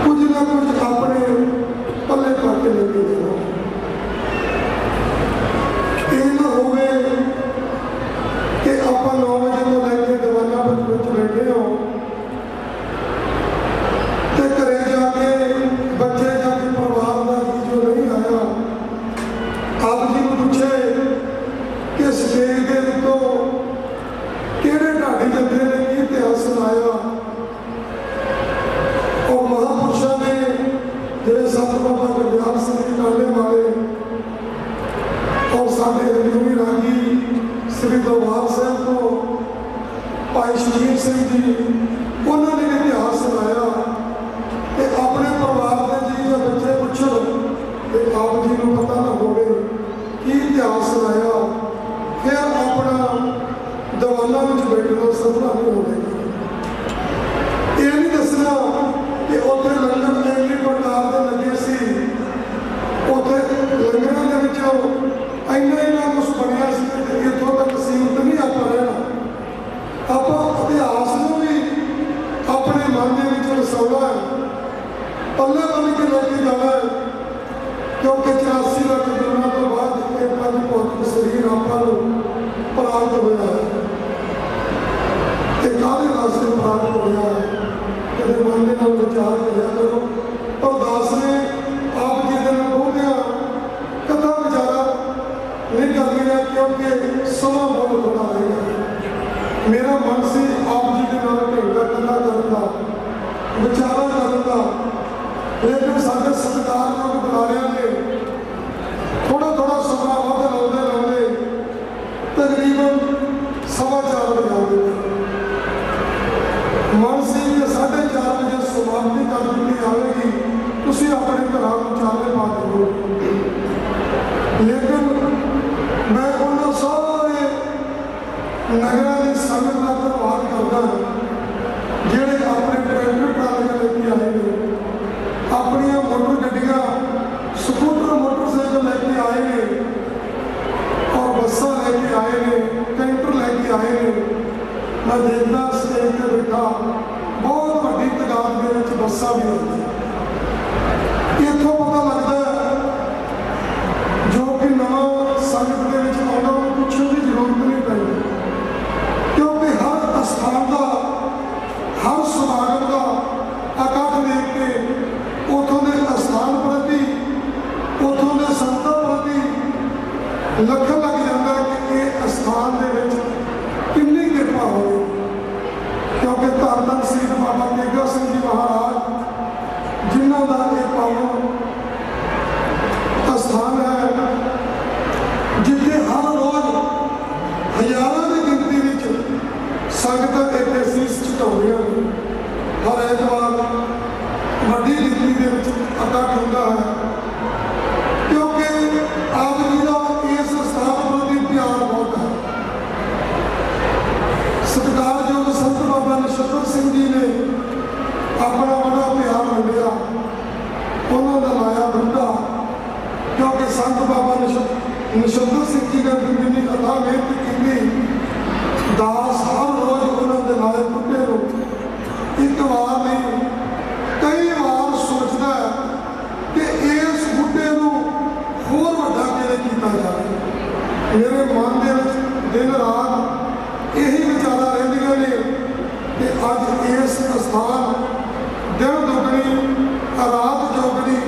कुछ ना कुछ अपने पल्ले पा के लेके जाओ। ये ना होवे कि आप 9 बजे तो लेके दीवाना बच बैठे हो तो घरे जाके बच्चे जाके परिवार का जी जो नहीं आया आप जी को पूछे कि स्टेज के उत्तों किहड़े ढाडी जत्थे ने की इतिहास सुनाया और महापुरुषों ने जिहड़े संत बाबा गुरदियाल सिंह जी टाले वाले और साडे हजूरी रागी श्री दरबार साहब को भाई शहीद सिंह जी उन्होंने इतिहास सुनाया कि अपने परिवार के जी या बच्चे पूछो कि आप जी को पता ना होवे की इतिहास सुनाया फिर अपना दीवाना में बैठना सपना नहीं होगा। ये नहीं दसना कि उत्थे लंगर एवरी प्रकार के लगे सी उत्थे लंगरों के इन्ना कुछ बनया इतों तक सीमित नहीं आप रहना। आप इतिहास को भी अपने मन के रसौना है पल्ले बन के लेके जाना है क्योंकि 84 लाख जुर्मां तो बाद एक पंज भौतिक शरीर आपको प्राप्त होया है। काले रास्ते प्राप्त होया है कभी मन के नाल विचार किया करो। और दास ने आप जी के बोलते कथा विचारा नहीं करनी है क्योंकि समा बहुत थोड़ा रहेगा। मेरा मन से आप जी के नाल घंटा कथा करता विचारा करता लेकिन साढ़े सत्कार लोग बुलारिया ने थोड़ा थोड़ा समा वध लाते तकरीबन 4:15 ਵਜੇ ਆਉਂਦੇ ਮਨ ਸੀ ਕਿ 4:30 ਵਜੇ ਸਮਾਪਤੀ ਕਰ ਦਿੱਤੀ ਜਾਵੇਗੀ, ਤੁਸੀਂ ਆਪਣੇ ਘਰਾਂ ਨੂੰ ਚਾਲੇ ਪਾ ਦਿਓ। ਲੇਕਿਨ ਮੈਂ ਉਹਨਾਂ ਸਾਰੇ ਨਗਰਾਂ ਦੀ ਸੰਗਤ ਦਾ ਧੰਨਵਾਦ ਕਰਦਾ ਜਿਹੜੇ ਆਪਣੇ ਟਰੈਕਟਰ ਟਰਾਲੀਆਂ ਲੈ ਕੇ ਆਏ ਨੇ, ਆਪਣੀਆਂ ਮੋਟਰ ਗੱਡੀਆਂ, ਸਕੂਟਰ, ਮੋਟਰਸਾਈਕਲ ਲੈ ਕੇ ਆਏ ਨੇ, ਔਰ ਬੱਸਾਂ ਲੈ ਕੇ ਆਏ ਨੇ, ਕੈਂਟਰ ਲੈ ਕੇ ਆਏ ਨੇ। ਮੈਂ ਦੇਖਦਾ ਸਟੇਜ ਤੇ ਬੈਠਾ ਬਹੁਤ ਵੱਡੀ ਤਾਦਾਦ ਦੇ ਵਿੱਚ ਬੱਸਾਂ ਵੀ ਆਉਂਦੀਆਂ। ਇੱਥੋਂ ਪਤਾ ਲੱਗਦਾ ਜੋ ਕਿ ਨਵਾਂ ਸੰਗਤ ਦੇ ਵਿੱਚ ਆਉਂਦਾ ਉਹਨੂੰ ਪੁੱਛਣ ਦੀ ਜ਼ਰੂਰਤ ਨਹੀਂ ਪੈਂਦੀ, ਕਿਉਂਕਿ ਹਰ ਅਸਥਾਨ ਦਾ, ਹਰ ਸਮਾਗਮ ਦਾ ਇਕੱਠ ਦੇਖ ਕੇ ਉੱਥੋਂ ਦੇ ਅਸਥਾਨ ਪ੍ਰਤੀ, ਉੱਥੋਂ ਦੇ ਸੰਤਾਂ ਪ੍ਰਤੀ ਲੱਖਾਂ ਲੱਗ ਜਾਂਦਾ ਕਿ ਇਹ ਅਸਥਾਨ ਦੇ ਵਿੱਚ ਕਿੰਨੀ ਕਿਰਪਾ ਹੋਵੇ। ਕਿਉਂਕਿ ਧੰਨ ਧੰਨ ਸ੍ਰੀ ਬਾਬਾ ਤੇਗਾ ਸਿੰਘ ਜੀ ਮਹਾਰਾਜ, ਜਿਨ੍ਹਾਂ ਦਾ ਇਹ ਪਾਵਨ ਅਸਥਾਨ ਹੈ, ਜਿੱਥੇ ਹਰ ਰੋਜ਼ ਹਜ਼ਾਰਾਂ ਦੀ ਗਿਣਤੀ ਵਿੱਚ ਸੰਗਤਾਂ ਇੱਥੇ ਸੀਸ ਝੁਕਾਉਂਦੀਆਂ ਨੇ। ਹਰ ਐਤਵਾਰ ਵੱਡੀ ਗਿਣਤੀ ਦੇ ਵਿੱਚ ਇਕੱਠ ਹੁੰਦਾ ਹੈ, ਕਿਉਂਕਿ ਆਪ ਜੀ ਦਾ ਇਸ ਸਥਾਨ ਪ੍ਰਤੀ ਪਿਆਰ ਬਹੁਤ ਹੈ। ਸਤਿਕਾਰਯੋਗ ਸੰਤ ਬਾਬਾ ਨਛੱਤਰ ਸਿੰਘ ਜੀ ਨੇ ਆਪਣਾ ਬੜਾ ਪਿਆਰ ਵੰਡਿਆ, ਉਹਨਾਂ ਦਾ ਲਾਇਆ ਬੁੱਢਾ, ਕਿਉਂਕਿ ਸੰਤ ਬਾਬਾ ਨਛੱਤਰ ਸਿੰਘ ਜੀ ਨੇ ਜਿੰਨੀ ਅਥਾਹ ਮਿਹਨਤ ਕੀਤੀ, ਦਾਸ ਹਰ ਰੋਜ਼ ਉਹਨਾਂ ਦੇ ਲਾਏ ਬੁੱਢੇ ਨੂੰ ਇੱਕ ਵਾਰ ਨਹੀਂ ਕਈ ਵਾਰ ਸੋਚਦਾ ਹੈ ਕਿ ਇਸ ਬੁੱਢੇ ਨੂੰ ਹੋਰ ਵੱਡਾ ਕਿਵੇਂ ਕੀਤਾ ਜਾਵੇ। ਮੇਰੇ ਮਨ ਦੇ ਵਿੱਚ ਦਿਨ ਰਾਤ ਇਹੀ ਵਿਚਾਰਾਂ ਰਹਿੰਦੀਆਂ ਨੇ ਕਿ ਅੱਜ ਇਸ ਅਸਥਾਨ ਦਿਨ ਦੁਗਣੀ ਰਾਤ ਚੌਗਣੀ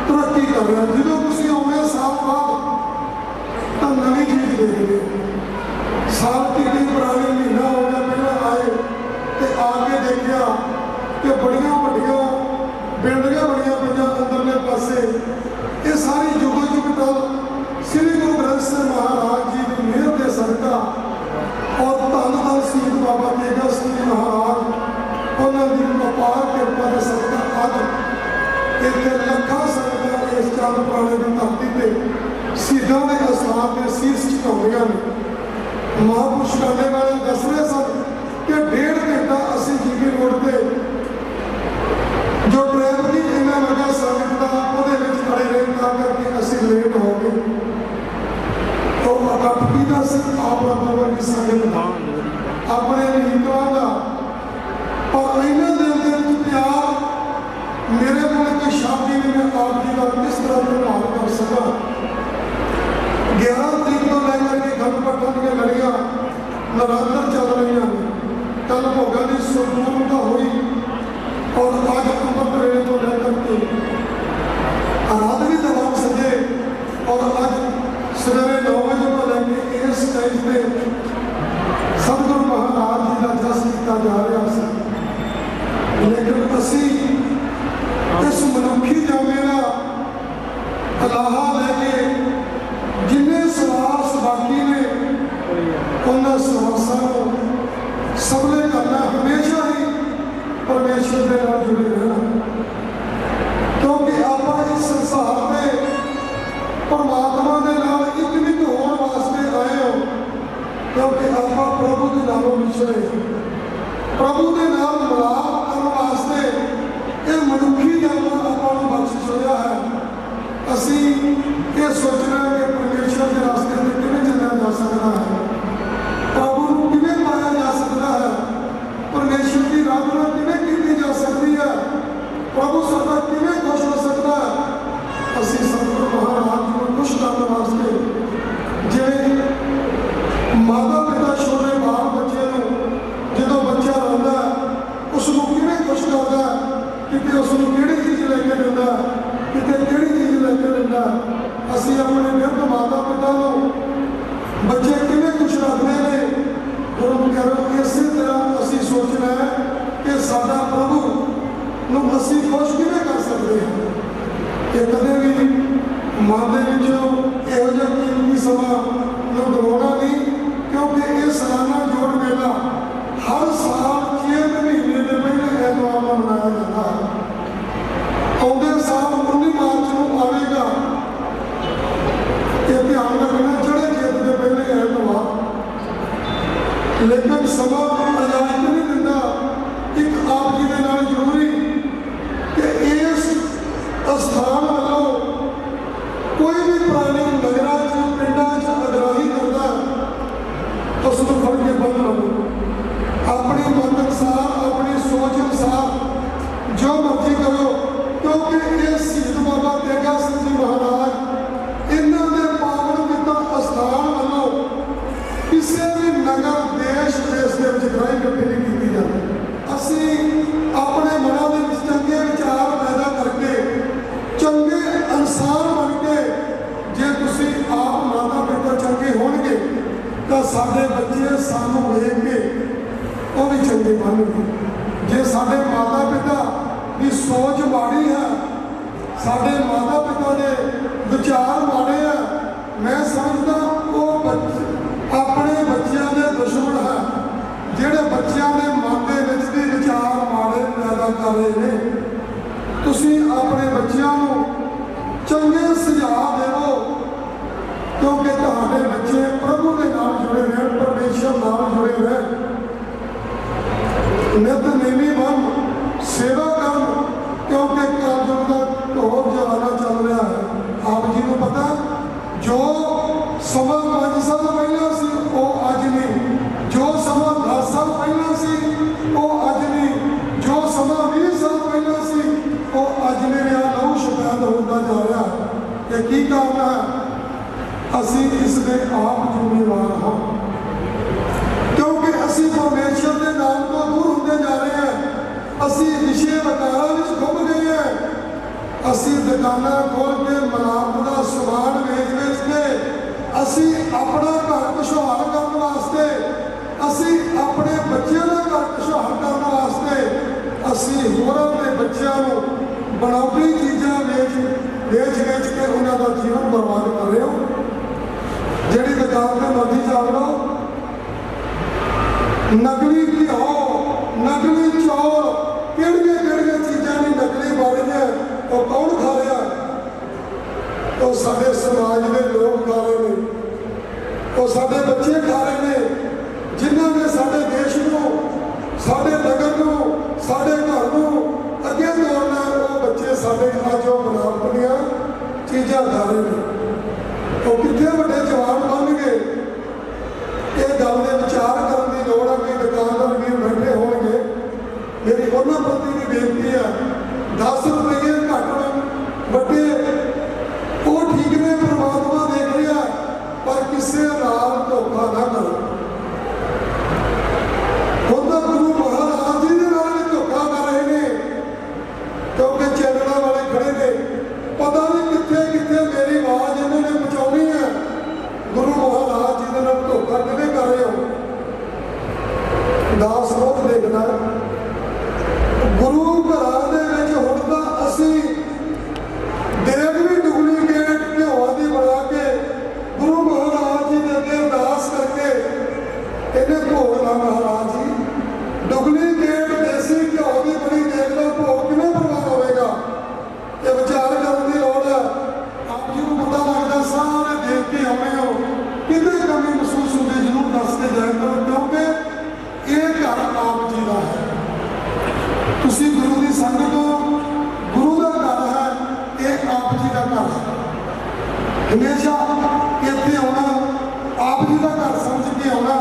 ਤਰੱਕੀ ਕਰ ਰਿਹਾ। ਜਦੋਂ ਤੁਸੀਂ ਆਉਣੇ ਸਾਲ ਬਾਅਦ ਤਾਂ ਨਵੀਂ ਚੀਜ਼ ਦੇਖਦੇ ਹੋ। ਸਾਲ ਕਿੰਨੇ ਪੁਰਾਣੇ ਮਹੀਨਾ ਹੋ ਗਿਆ ਪਹਿਲਾਂ ਆਏ ਤੇ ਆ ਕੇ ਦੇਖਿਆ ਕਿ ਬੜੀਆਂ ਵੱਡੀਆਂ ਬਿਲਡਿੰਗਾਂ ਬਣੀਆਂ ਪਈਆਂ ਅੰਦਰਲੇ ਪਾਸੇ। ਇਹ ਸਾਰੀ ਜੁਗੋ ਜੁਗ ਟਲ ਸ੍ਰੀ ਗੁਰੂ ਗ੍ਰੰਥ ਸਾਹਿਬ ਮਹਾਰਾਜ ਜੀ ਦੀ ਮਿਹਰ ਦੇ ਸਦਕਾ ਔਰ ਧੰਨ ਧੰਨ ਸ੍ਰੀ ਬਾਬਾ ਤੇਗਾ ਸਿੰਘ ਜੀ ਮਹਾਰਾਜ, ਉਹਨਾਂ ਦੀ ਅਪਾਰ ਕਿਰਪਾ ਦੇ ਸਦਕਾ ਅੱਜ ਇੱਥੇ ਲੱਖਾਂ ਸੰਗਤਾਂ ਇਸ ਚੰਦ ਪੁਰਾਣੇ ਦੀ ਧਰਤੀ ਤੇ ਸ਼ਹੀਦਾਂ ਦੇ ਅਸਥਾਨ ਤੇ ਸੀਸ ਝੁਕਾਉਂਦੀਆਂ ਨੇ। ਮਹਾਂਪੁਰਸ਼ ਕਰਨੇ ਵਾਲੇ ਦੱਸ ਰਹੇ ਸਨ ਕਿ 1.5 ਘੰਟਾ ਅਸੀਂ ਜੀਵੀ ਰੋਡ ਤੇ ਜੋ ਡਰਾਈਵਰ ਦੀ ਇਹਨਾਂ ਵਰਗਾ ਸੰਗਤ ਦਾ ਉਹਦੇ ਵਿੱਚ ਖੜੇ ਰਹੇ, ਤਾਂ ਕਰਕੇ ਅਸੀਂ ਲੇਟ ਹੋ ਗਏ। ਉਹ ਇਕੱਠ ਕੀਤਾ ਸੀ ਆਪ ਬਾਬਾ ਦੀ ਸੰਗਤ ਦਾ, ਆਪਣੇ ਨੀਤਵਾਂ ਦਾ, ਔਰ ਇਹਨਾਂ ਦੇ ਅੰਦਰ ਪਿਆਰ ਮੇਰੇ ਕੋਲ ਕੋਈ ਸ਼ਬਦ ਹੀ ਨਹੀਂ ਮੈਂ ਆਪ ਜੀ ਦਾ ਕਿਸ ਤਰ੍ਹਾਂ ਪ੍ਰਭਾਵ ਕਰ ਸਕਾਂ। 11 ਤਰੀਕ ਤੋਂ ਲੈ ਕਰਕੇ ਖੰਡ ਪਾਠਾਂ ਦੀਆਂ ਲੜੀਆਂ ਨਿਰੰਤਰ ਚੱਲ ਰਹੀਆਂ ਨੇ। ਕੱਲ ਭੋਗਾਂ ਦੀ ਸੰਪੂਰਨਤਾ ਹੋਈ ਔਰ ਅੱਜ ਅੰਮ੍ਰਿਤ ਵੇਲੇ ਤੋਂ ਲੈ ਕਰਕੇ ਰਾਤ ਵੀ ਦਵਾਮ ਸਜੇ ਔਰ ਅੱਜ ਸਵੇਰੇ 9 ਵਜੇ ਤੋਂ ਲੈ ਕੇ ਇਸ ਸਟੇਜ ਤੇ ਸਤਿਗੁਰੂ ਮਹਾਰਾਜ ਜੀ ਦਾ ਜਸ ਕੀਤਾ ਜਾ ਰਿਹਾ ਸੀ। ਲੇਕਿਨ ਅਸੀਂ ਇਸ ਮਨੁੱਖੀ ਜਾਮੇ ਦਾ ਅਲਾਹਾ ਲੈ ਕੇ ਜਿੰਨੇ ਸਵਾਸ ਬਾਕੀ ਨੇ ਉਹਨਾਂ ਸਵਾਸਾਂ ਨੂੰ ਸਬਲੇ ਕਰਨਾ, ਹਮੇਸ਼ਾ ਹੀ ਪਰਮੇਸ਼ਵਰ ਦੇ ਨਾਲ ਜੁੜੇ ਰਹਿਣਾ। ਕਿਉਂਕਿ ਆਪਾਂ ਇਸ ਸੰਸਾਰ ਤੇ ਪਰਮਾਤਮਾ ਦੇ ਨਾਲ ਇੱਕ ਹੋਣ ਵਾਸਤੇ ਆਏ ਹੋ, ਕਿਉਂਕਿ ਆਪਾਂ ਪ੍ਰਭੂ ਦੇ ਨਾਲੋਂ ਵਿਛੜੇ, ਪ੍ਰਭੂ ਦੇ ਨਾਲ ਮਿਲਾਪ ਕਰਨ ਵਾਸਤੇ ਇਹ ਮਨੁੱਖੀ ਜਨਮ ਆਪਾਂ ਨੂੰ ਬਖਸ਼ਿਸ਼ ਹੋਇਆ ਹੈ। ਅਸੀਂ ਇਹ ਸੋਚਣਾ ਕਿ ਪਰਮੇਸ਼ਵਰ ਦੇ ਰਸਤੇ ਤੇ ਕਿਵੇਂ ਚੱਲਿਆ ਜਾ ਸਕਦਾ ਹੈ, ਪ੍ਰਭੂ ਨੂੰ ਕਿਵੇਂ ਪਾਇਆ ਜਾ ਸਕਦਾ ਹੈ, ਪਰਮੇਸ਼ਵਰ ਦੀ ਆਰਾਧਨਾ ਕਿਵੇਂ ਕੀਤੀ ਜਾ ਸਕਦੀ ਹੈ, ਪ੍ਰਭੂ ਸਾਡਾ ਕਿਵੇਂ ਖੁਸ਼ ਹੋ ਸਕਦਾ ਹੈ। ਅਸੀਂ ਸਤਿਗੁਰੂ ਮਹਾਰਾਜ ਜੀ ਨੂੰ ਖੁਸ਼ ਕਰਨ ਵਾਸਤੇ ਜਿਵੇਂ ਮਾਤਾ ਪਿਤਾ ਛੋਟੇ ਬਾਲ ਬੱਚੇ ਨੂੰ ਜਦੋਂ ਬੱਚਾ ਰੋਂਦਾ ਉਸ ਨੂੰ ਕਿਵੇਂ ਖੁਸ਼ ਕਰਦਾ, ਕਿਤੇ ਉਸ ਨੂੰ ਕਿਹੜੀ ਚੀਜ਼ ਲੈ ਕੇ ਦਿੰਦਾ, ਕਿਤੇ ਕਿਹੜੀ ਚੀਜ਼ ਲੈ ਕੇ ਦਿੰਦਾ। ਅਸੀਂ ਆਪਣੇ ਬਿਰਧ ਮਾਤਾ ਪਿਤਾ ਨੂੰ ਬੱਚੇ ਕਿਵੇਂ ਖੁਸ਼ ਰੱਖਦੇ ਨੇ, ਗੁਰੂ ਕਰੋ ਇਸੇ ਤਰ੍ਹਾਂ ਅਸੀਂ ਸੋਚਣਾ ਹੈ ਕਿ ਸਾਡਾ ਪ੍ਰਭੂ ਨੂੰ ਅਸੀਂ ਖੁਸ਼ ਕਿਵੇਂ ਕਰ ਸਕਦੇ ਹਾਂ। ਕਿ ਕਦੇ ਵੀ ਮਨ ਦੇ ਵਿੱਚੋਂ ਇਹੋ ਜਿਹਾ ਕੀਮਤੀ ਸਮਾਂ ਨੂੰ ਗਵਾਉਣਾ ਨਹੀਂ ਕਿ क्योंकि ये सालाना जोड़ मेला हर साल 6 महीने के पहले एतवार को मनाया जाता है। आउंदे साल 19 मार्च को आएगा, ये ध्यान रखना चढ़े खेत के पहले एतवार, लेकिन समा इजाजत नहीं दिता। एक आप जी के नाल जरूरी कि इस स्थान वालों कोई भी प्राणी नगरों पिंडों अगराही करता उसको फड़ के बंद लो, अपनी मन अनुसार अपनी सोच अनुसार जो मर्जी करो, क्योंकि ये शहीद बाबा तेगा सिंह जी महाराज इन्होंने पावन पिता स्थान वालों किसी भी नगर देश देश के विच इकट्ठे नहीं की जाती। असी अपने मनां दे विच चंगे विचार पैदा करके चंगे इंसान बन के जे तुसी आप माता पिता चंगे होणगे तो साडे बच्चे सानू वेख के वो भी चंगे बनणगे। जे साडे माता पिता की सोच माड़ी है, साडे माता पिता के विचार माड़े है, मैं समझदा वो अपने बच्चों के दुश्मन है जिहड़े बच्चों के मन के विच भी विचार माड़े पैदा कर रहे हैं। तुसी अपने बच्चों को चंगे सुझाव देवो, क्योंकि तुहाडे बच्चे प्रभु के नाम जुड़े रहन, परमेश्वर नाम जुड़े रहन, नित नेमी बन सेवा कर, क्योंकि कलयुग का ढोल जमाना चल रहा है। आप जी को पता जो समा 5 साल पहला सी वो अज नहीं, जो समा 10 साल पहला सी वो अज नहीं, जो समा 20 साल पहला सी वो अज नहीं रहा। लहू शफैद होता जा रहा है। ये की कारण है? असी इसके आप जिम्मेवार हाँ, क्योंकि असी परमेश्वर के नाम तो दूर होते जा रहे हैं। असी विषय वकारा में घुम गए हैं। असी दुकाना खोल के मलाप का समान वेच के असी अपना घर खुशहाल करने वास्ते, असी अपने बच्चों का घर खुशहाल करने वास्ते असी होरां दे बच्चों को बनावटी चीज़ां वेच के उन्होंने जीवन बर्बाद कर रहे हो। जिहड़ी दुकान पर मर्जी जाओ लो, नकली घिओ, नकली चौल, किहड़ियां चीज़ां ने नकली बन गए, वो कौन खा रहा है? वो साडे समाज के लोग खा रहे हैं, वो साडे बच्चे खा रहे हैं, जिन्होंने साडे देश को, साडे नगर को, साडे घर को अगे दौड़ना। वो बच्चे साडे अज बनावटियां चीज़ां खा रहे हैं। वो कितने बड़े जवान बन गए, ये गल के विचार करने की लोड़ है कि दुकानदार भी बैठे होंगे। मेरी उन्होंने प्रति भी बेनती है, 10 रुपये घट वड्डे वो ठीक ने, परमात्मा देख रहा, पर किसी नाल धोखा ना करो। खुद गुरु महाराज जी के नाल भी धोखा कर रहे हैं, क्योंकि चैनलों वाले खड़े ने, पता नहीं कितने कितने मेरी आवाज़ इन्होंने पहुँचानी है। गुरु महाराज जी के नाल धोखा किवें कर रहे हो? दास बहुत देखना गुरु घरां दे विच हुण तां असीं देग भी डुप्लीकेट घिओ दी बना के गुरु महाराज जी के अगे अरदास करके इन्हें भोग ला महाराज जी, डुप्लीकेट देसी घिओ की बड़ी देग दा भोग किवें बर्बाद होवेगा? ये विचार करने की लोड़ है। आप जी को पता लगता सारे देख के आए हो, कितने कमी महसूस होती जरूर दस के जाया करो, क्योंकि ये घर आप जी का है। तुसी गुरु की संगत हो, गुरु का घर है, ये आप जी का घर है। हमेशा इतने आना आप जी का घर समझ के आना,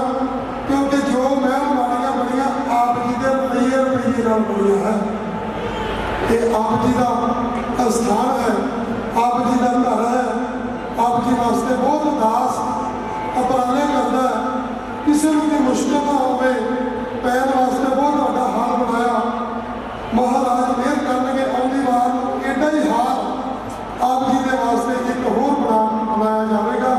क्योंकि जो महल माड़ियाँ बड़ियाँ आप जी के रवैये नाल बनिया है। ये आप जी का स्थान है, आप जी का घर है। आप जी वास्ते बहुत उदास उपराले करता है, किसी भी मुश्किल ना हो पैन वास्ते बहुत बड़ा हाल बनाया। महाराज मेहर करके आउंदी बार एडा ही हाल आप जी के वास्ते एक होर बनाया जाएगा।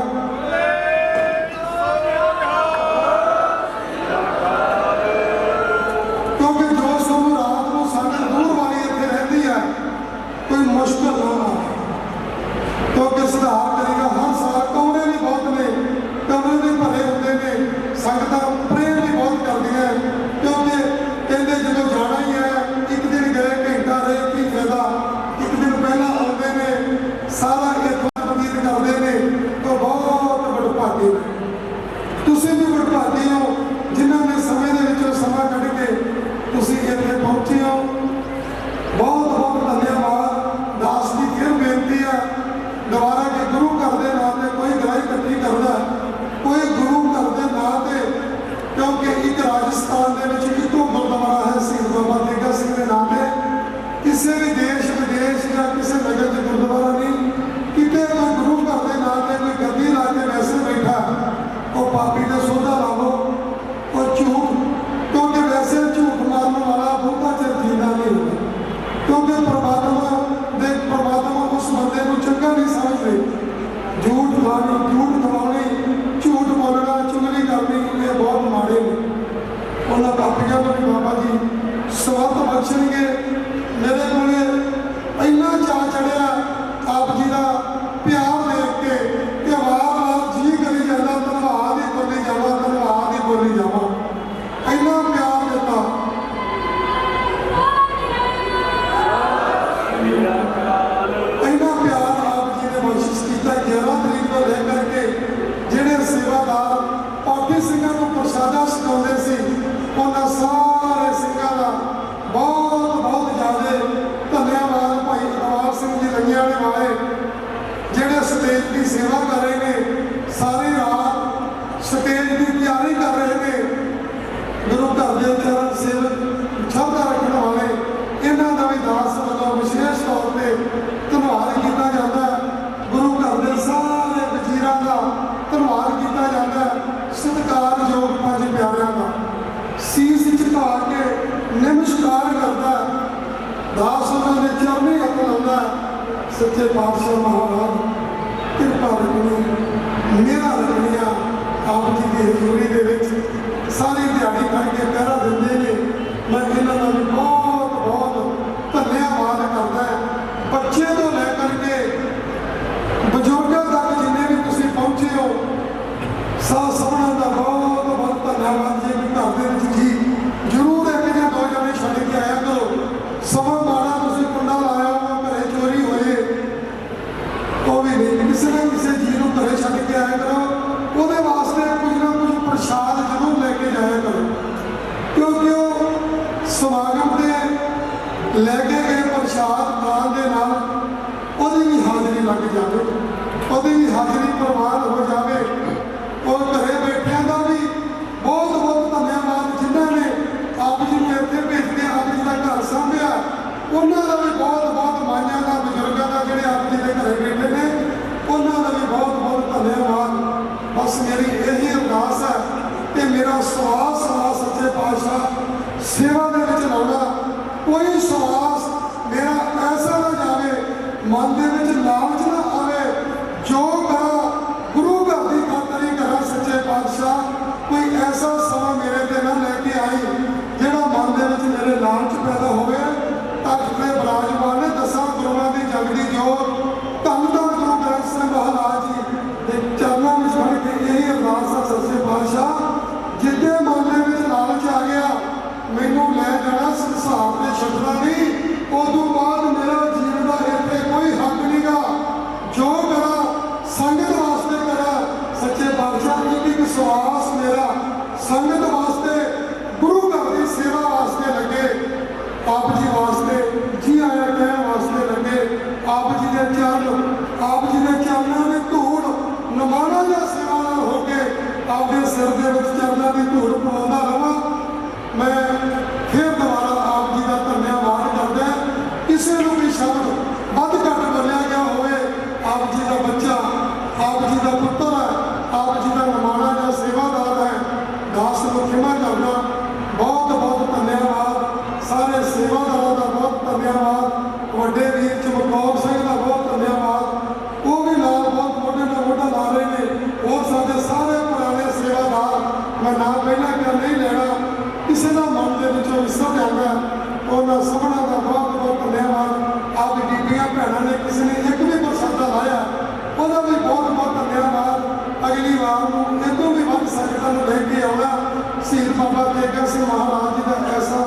क्योंकि जो सुबह रात को संगत दूर वाली इतने रहती है, कोई मुश्किल ना ਇੱਕ ਰਾਜਸਥਾਨ ਦੇ ਵਿੱਚ ਇੱਕੋ ਗੁਰਦੁਆਰਾ ਹੈ ਸ਼ਹੀਦ ਬਾਬਾ ਤੇਗਾ ਸਿੰਘ ਦੇ ਨਾਮ ਤੇ। ਕਿਸੇ ਵੀ ਦੇਸ਼ ਵਿਦੇਸ਼ ਜਾਂ ਕਿਸੇ ਨਗਰ 'ਚ ਗੁਰਦੁਆਰਾ ਨਹੀਂ, ਕਿਤੇ ਕੋਈ ਗੁਰੂ ਘਰ ਦੇ ਨਾਂ ਤੇ ਕੋਈ ਗੱਦੀ ਲਾ ਕੇ ਵੈਸੇ ਬੈਠਾ, ਉਹ ਪਾਪੀ ਦਾ ਸੌਦਾ ਲਾ ਲਓ, ਉਹ ਝੂਠ, ਕਿਉਂਕਿ ਵੈਸੇ ਝੂਠ ਮਾਰਨ ਵਾਲਾ ਬਹੁਤਾ ਚਿਰ ਜਿੰਦਾ ਨਹੀਂ ਹੁੰਦਾ, ਕਿਉਂਕਿ ਪ੍ਰਮਾਤਮਾ ਉਸ ਬੰਦੇ ਨੂੰ ਚੰਗਾ ਨਹੀਂ ਸਮਝਦੇ। ਝੂਠ ਖਾਣੀ, ਝੂਠ ਖਵਾਉਣੀ, ਝੂਠ ਬੋਲਣਾ, ਚੁਗਲੀ ਕਰਨੀ, ਇਹ ਬਹੁਤ ਮਾੜੇ ਨੇ। ਉਹਨਾਂ ਪਾਪੀਆਂ ਨੂੰ ਵੀ ਬਾਬਾ ਜੀ ਸਵਾਦ ਬਖਸ਼ਣਗੇ। ਮੇਰੇ ਕੋਲ ਇੰਨਾ ਚਾਅ ਚੜਿਆ ਆਪ ਜੀ ਦਾ ਪਿਆਰ ਦੇਖ ਕੇ ਕਿ ਵਾਰ-ਵਾਰ ਜੀ ਕਰੀ ਜਾਂਦਾ ਧੰਨਵਾਦ ਹੀ ਬੋਲੀ ਜਾਵਾਂ, ਧੰਨਵਾਦ ਹੀ ਬੋਲੀ ਜਾਵਾਂ। ਇੰਨਾ ਪਿਆਰ ਦਿੱਤਾ। ਇੰਨਾ ਪਿਆਰ ਆਪ ਜੀ ਨੇ ਬਖਸ਼ਿਸ਼ ਕੀਤਾ। 11 ਤਰੀਕ ਤੋਂ ਲੈ ਕਰਕੇ ਜਿਹੜੇ ਸੇਵਾਦਾਰ ਪਾਠੀ ਸਿੰਘਾਂ ਨੂੰ ਪ੍ਰਸ਼ਾਦਾ ਛਕਾਉਂਦੇ ਸੀ, ਉਹਨਾਂ ਸਾਰੇ ਸਿੰਘਾਂ ਦਾ ਬਹੁਤ ਬਹੁਤ ਜ਼ਿਆਦਾ ਧੰਨਵਾਦ। ਭਾਈ ਅਟਵਾਲ ਸਿੰਘ ਜੀ ਰੰਗਿਆਣੇ ਵਾਲੇ ਜਿਹੜੇ ਸਟੇਜ ਦੀ ਸੇਵਾ ਕਰ ਰਹੇ ਨੇ, ਸਾਰੀ ਰਾਤ ਸਟੇਜ ਦੀ ਤਿਆਰੀ ਕਰ ਰਹੇ ਨੇ, ਗੁਰੂ ਘਰ ਦੇ ਚਰਨ ਸੇਵਕ ਛਾਪਾ ਰੱਖਣ ਵਾਲੇ, ਇਹਨਾਂ ਦਾ ਵੀ ਦਾਸ ਵੱਲੋਂ ਵਿਸ਼ੇਸ਼ ਤੌਰ ਤੇ ਧੰਨਵਾਦ ਕੀਤਾ ਜਾਂਦਾ ਹੈ। ਗੁਰੂ ਘਰ ਦੇ ਸਾਰੇ ਵਜ਼ੀਰਾਂ ਦਾ ਧੰਨਵਾਦ ਕੀਤਾ ਜਾਂਦਾ ਹੈ। ਸਤਿਕਾਰਯੋਗ ਪੰਜ ਪਿਆਰਿਆਂ ਦਾ ਸੀਸ ਝੁਕਾ ਕੇ ਨਮਸਕਾਰ ਕਰਦਾ ਹੈ। ਦਾਸ ਉਹਨਾਂ ਦੇ ਚਰਨੀ ਹੱਥ ਲਾਉਂਦਾ ਹੈ। ਸੱਚੇ ਪਾਤਸ਼ਾਹ ਮਹਾਰਾਜ ਕਿਰਪਾ ਰੱਖਣੀ, ਮੇਰਾ ਰੱਖਣੀਆਂ ਆਪ ਜੀ ਦੀ ਹਜ਼ੂਰੀ ਦੇ ਵਿੱਚ ਸਾਰੀ ਦਿਹਾੜੀ ਕੱਢ ਕੇ ਪਹਿਰਾ ਦਿੰਦੇ ਨੇ। ਮੈਂ ਇਹਨਾਂ ਦਾ ਵੀ ਬਹੁਤ ਬਹੁਤ ਧੰਨਵਾਦ ਕਰਦਾ ਹੈ। ਬੱਚੇ ਤੋਂ ਲੈ ਕਰਕੇ ਬਜ਼ੁਰਗਾਂ ਤੱਕ ਜਿੰਨੇ ਵੀ ਤੁਸੀਂ ਪਹੁੰਚੇ ਹੋ, ਸਭਨਾਂ ਦਾ ਬਹੁਤ ਬਹੁਤ ਧੰਨਵਾਦ ਜੀ। ਘਰ ਦੇ ਵਿੱਚ ਜੀ ਜ਼ਰੂਰ ਇੱਕ ਜਾਂ ਦੋ ਜਣੇ ਛੱਡ ਕੇ ਆਇਆ ਕਰੋ। ਸਮਾਂ ਮਾੜਾ ਤੁਸੀਂ ਕੁੰਡਾ ਲਾਇਆ ਹੋਇਆ, ਘਰੇ ਚੋਰੀ ਹੋਏ, ਉਹ ਵੀ ਨਹੀਂ, ਕਿਸੇ ਨਾ ਕਿਸੇ ਜੀ ਨੂੰ ਘਰੇ ਛੱਡ ਕੇ ਆਇਆ ਕਰੋ। ਉਹਦੇ ਵਾਸਤੇ ਕੁਝ ਨਾ ਕੁਝ ਪ੍ਰਸ਼ਾਦ ਜ਼ਰੂਰ ਲੈ ਕੇ ਜਾਇਆ ਕਰੋ, ਕਿਉਂਕਿ ਉਹ ਸਮਾਗਮ ਦੇ ਲੈ ਕੇ ਗਏ ਪ੍ਰਸ਼ਾਦ ਖਾਣ ਦੇ ਨਾਲ ਉਹਦੀ ਵੀ ਹਾਜ਼ਰੀ ਲੱਗ ਜਾਵੇ, ਉਹਦੀ ਵੀ ਹਾਜ਼ਰੀ ਪ੍ਰਵਾਨ ਹੋ ਜਾਵੇ। ਉਹ ਘਰੇ ਬੈਠਿਆਂ ਦਾ ਵੀ ਬਹੁਤ ਬਹੁਤ ਧੰਨਵਾਦ, ਜਿਨ੍ਹਾਂ ਨੇ ਆਪ ਜੀ ਨੂੰ ਇੱਥੇ ਭੇਜਦੇ ਆਪ ਜੀ ਦਾ ਘਰ ਸਾਂਭਿਆ, ਉਹਨਾਂ ਦਾ ਵੀ ਬਹੁਤ ਬਹੁਤ ਮਾਈਆਂ ਦਾ, ਬਜ਼ੁਰਗਾਂ ਦਾ ਜਿਹੜੇ ਆਪ ਜੀ ਦੇ ਘਰੇ ਬੈਠੇ ਨੇ, ਉਹਨਾਂ ਦਾ ਵੀ ਬਹੁਤ ਬਹੁਤ ਧੰਨਵਾਦ। ਬਸ ਮੇਰੀ ਇਹੀ ਅਰਦਾਸ ਹੈ ਕਿ ਮੇਰਾ ਸਵਾਸ ਸੱਚੇ ਪਾਤਸ਼ਾਹ ਸੇਵਾ ਦੇ ਵਿੱਚ ਲਾਉਣਾ, ਕੋਈ ਸਵਾਸ ਮੇਰਾ ਐਸਾ ਨਾ ਜਾਵੇ, ਮਨ ਦੇ ਵਿੱਚ ਲਾਲਚ ਨਾ ਆਵੇ, ਜੋ ਕਰਾਂ ਗੁਰੂ ਘਰ ਦੀ ਖਾਤਰ ਹੀ ਕਰਾਂ। ਸੱਚੇ ਪਾਤਸ਼ਾਹ ਕੋਈ ਐਸਾ ਸਮਾਂ ਮੇਰੇ ਤੇ ਨਾ ਲੈ ਕੇ ਆਈ ਜਿਹੜਾ ਮਨ ਦੇ ਵਿੱਚ ਮੇਰੇ ਲਾਲਚ ਪੈਦਾ ਹੋਵੇ। ਤਖਤ ਤੇ ਬਿਰਾਜਮਾਨ ਨੇ ਦਸਾਂ ਗੁਰੂਆਂ ਦੀ ਜਗਦੀ ਜੋਤ ਧੰਨ ਧੰਨ ਗੁਰੂ ਗ੍ਰੰਥ ਸਾਹਿਬ ਮਹਾਰਾਜ ਜੀ ਦੇ ਚਰਨਾਂ ਵਿੱਚ ਫੜ ਕੇ ਇਹੀ ਅਰਦਾਸ ਹੈ ਸੱਚੇ ਪਾਤਸ਼ਾਹ, ਜਿੱਦੇ ਮਨ ਦੇ ਵਿੱਚ ਲਾਲਚ ਆ ਗਿਆ, ਮੈਨੂੰ ਲੈ ਜਾਣਾ ਸੰਸਾਰ ਤੇ ਛੱਡਣਾ ਨਹੀਂ, ਉਦੋਂ ਬਾਅਦ ਮੇਰਾ ਜੀਵਨ ਦਾ ਇੱਥੇ ਕੋਈ ਹੱਕ ਨਹੀਂਗਾ। ਜੋ ਕਰਾਂ ਸੰਗਤ ਵਾਸਤੇ ਕਰਾਂ। ਸੱਚੇ ਪਾਤਸ਼ਾਹ ਇੱਕ ਸਵਾਸ ਮੇਰਾ ਸੰਗਤ ਵਾਸਤੇ, ਗੁਰੂ ਘਰ ਦੀ ਸੇਵਾ ਵਾਸਤੇ ਲੱਗੇ, ਆਪ ਜੀ ਵਾਸਤੇ ਜੀ ਆਇਆ ਕਹਿਣ ਵਾਸਤੇ ਲੱਗੇ। ਆਪ ਜੀ ਦੇ ਚਰਨ, ਆਪ ਜੀ ਦੇ ਚਰਨਾਂ ਦੀ ਧੂੜ ਨਿਮਾਣਾ ਜਾਂ ਸੇਵਾਦਾਰ ਹੋ ਕੇ ਆਪਦੇ ਸਿਰ ਦੇ ਵਿੱਚ ਚਰਨਾਂ ਦੀ ਧੂੜ ਪਾਉਂਦਾ ਰਹਾਂ। ਮੈਂ ਫਿਰ ਦੁਬਾਰਾ ਆਪ ਜੀ ਦਾ ਧੰਨਵਾਦ ਕਰਦਾ। ਕਿਸੇ ਨੂੰ ਵੀ ਸ਼ਬਦ ਵੱਧ ਘੱਟ ਬੋਲਿਆ ਗਿਆ ਹੋਵੇ, ਆਪ ਜੀ ਦਾ ਬੱਚਾ, ਆਪ ਜੀ ਦਾ ਪੁੱਤਰ ਹੈ, ਆਪ ਜੀ ਦਾ ਨਿਮਾਣਾ ਜਾਂ ਸੇਵਾਦਾਰ ਹੈ, ਦਾਸ ਨੂੰ ਖਿਮਾ ਕਰਨਾ। ਬਹੁਤ ਬਹੁਤ ਧੰਨਵਾਦ। ਸਾਰੇ ਸੇਵਾਦਾਰਾਂ ਦਾ ਬਹੁਤ ਧੰਨਵਾਦ। ਵੱਡੇ ਵੀਰ ਚਮਕੌਰ ਸਿੰਘ ਦਾ ਬਹੁਤ ਧੰਨਵਾਦ, ਉਹ ਵੀ ਨਾਲ ਬਹੁਤ ਮੋਢੇ ਨਾਲ ਮੋਢਾ ਲਾ ਰਹੇ ਨੇ। ਹੋਰ ਸਾਡੇ ਸਾਰੇ ਪੁਰਾਣੇ ਸੇਵਾਦਾਰ, ਮੈਂ ਨਾਮ ਪਹਿਲਾਂ ਕਰ ਨਹੀਂ ਲੈਣਾ, ਕਿਸੇ ਦਾ ਮਨ ਦੇ ਵਿੱਚੋਂ ਹਿੱਸਾ ਜਾਂਦਾ, ਉਹਨਾਂ ਸਭਨਾਂ ਦਾ ਬਹੁਤ ਬਹੁਤ ਧੰਨਵਾਦ। ਆਪ ਬੀਬੀਆਂ ਭੈਣਾਂ ਨੇ ਕਿਸੇ ਨੇ ਇੱਕ ਵੀ ਪ੍ਰਸ਼ਾਦਾ ਲਾਇਆ, ਉਹਦਾ ਵੀ ਬਹੁਤ ਬਹੁਤ ਧੰਨਵਾਦ। ਅਗਲੀ ਵਾਰ ਨੂੰ ਇਹਦੋਂ ਵੀ ਵੱਧ ਸੰਗਤਾਂ ਨੂੰ ਲੈ ਕੇ ਆਉਣਾ। ਸ਼ਹੀਦ ਬਾਬਾ ਤੇਗਾ ਸਿੰਘ ਮਹਾਰਾਜ ਜੀ ਦਾ ਐਸਾ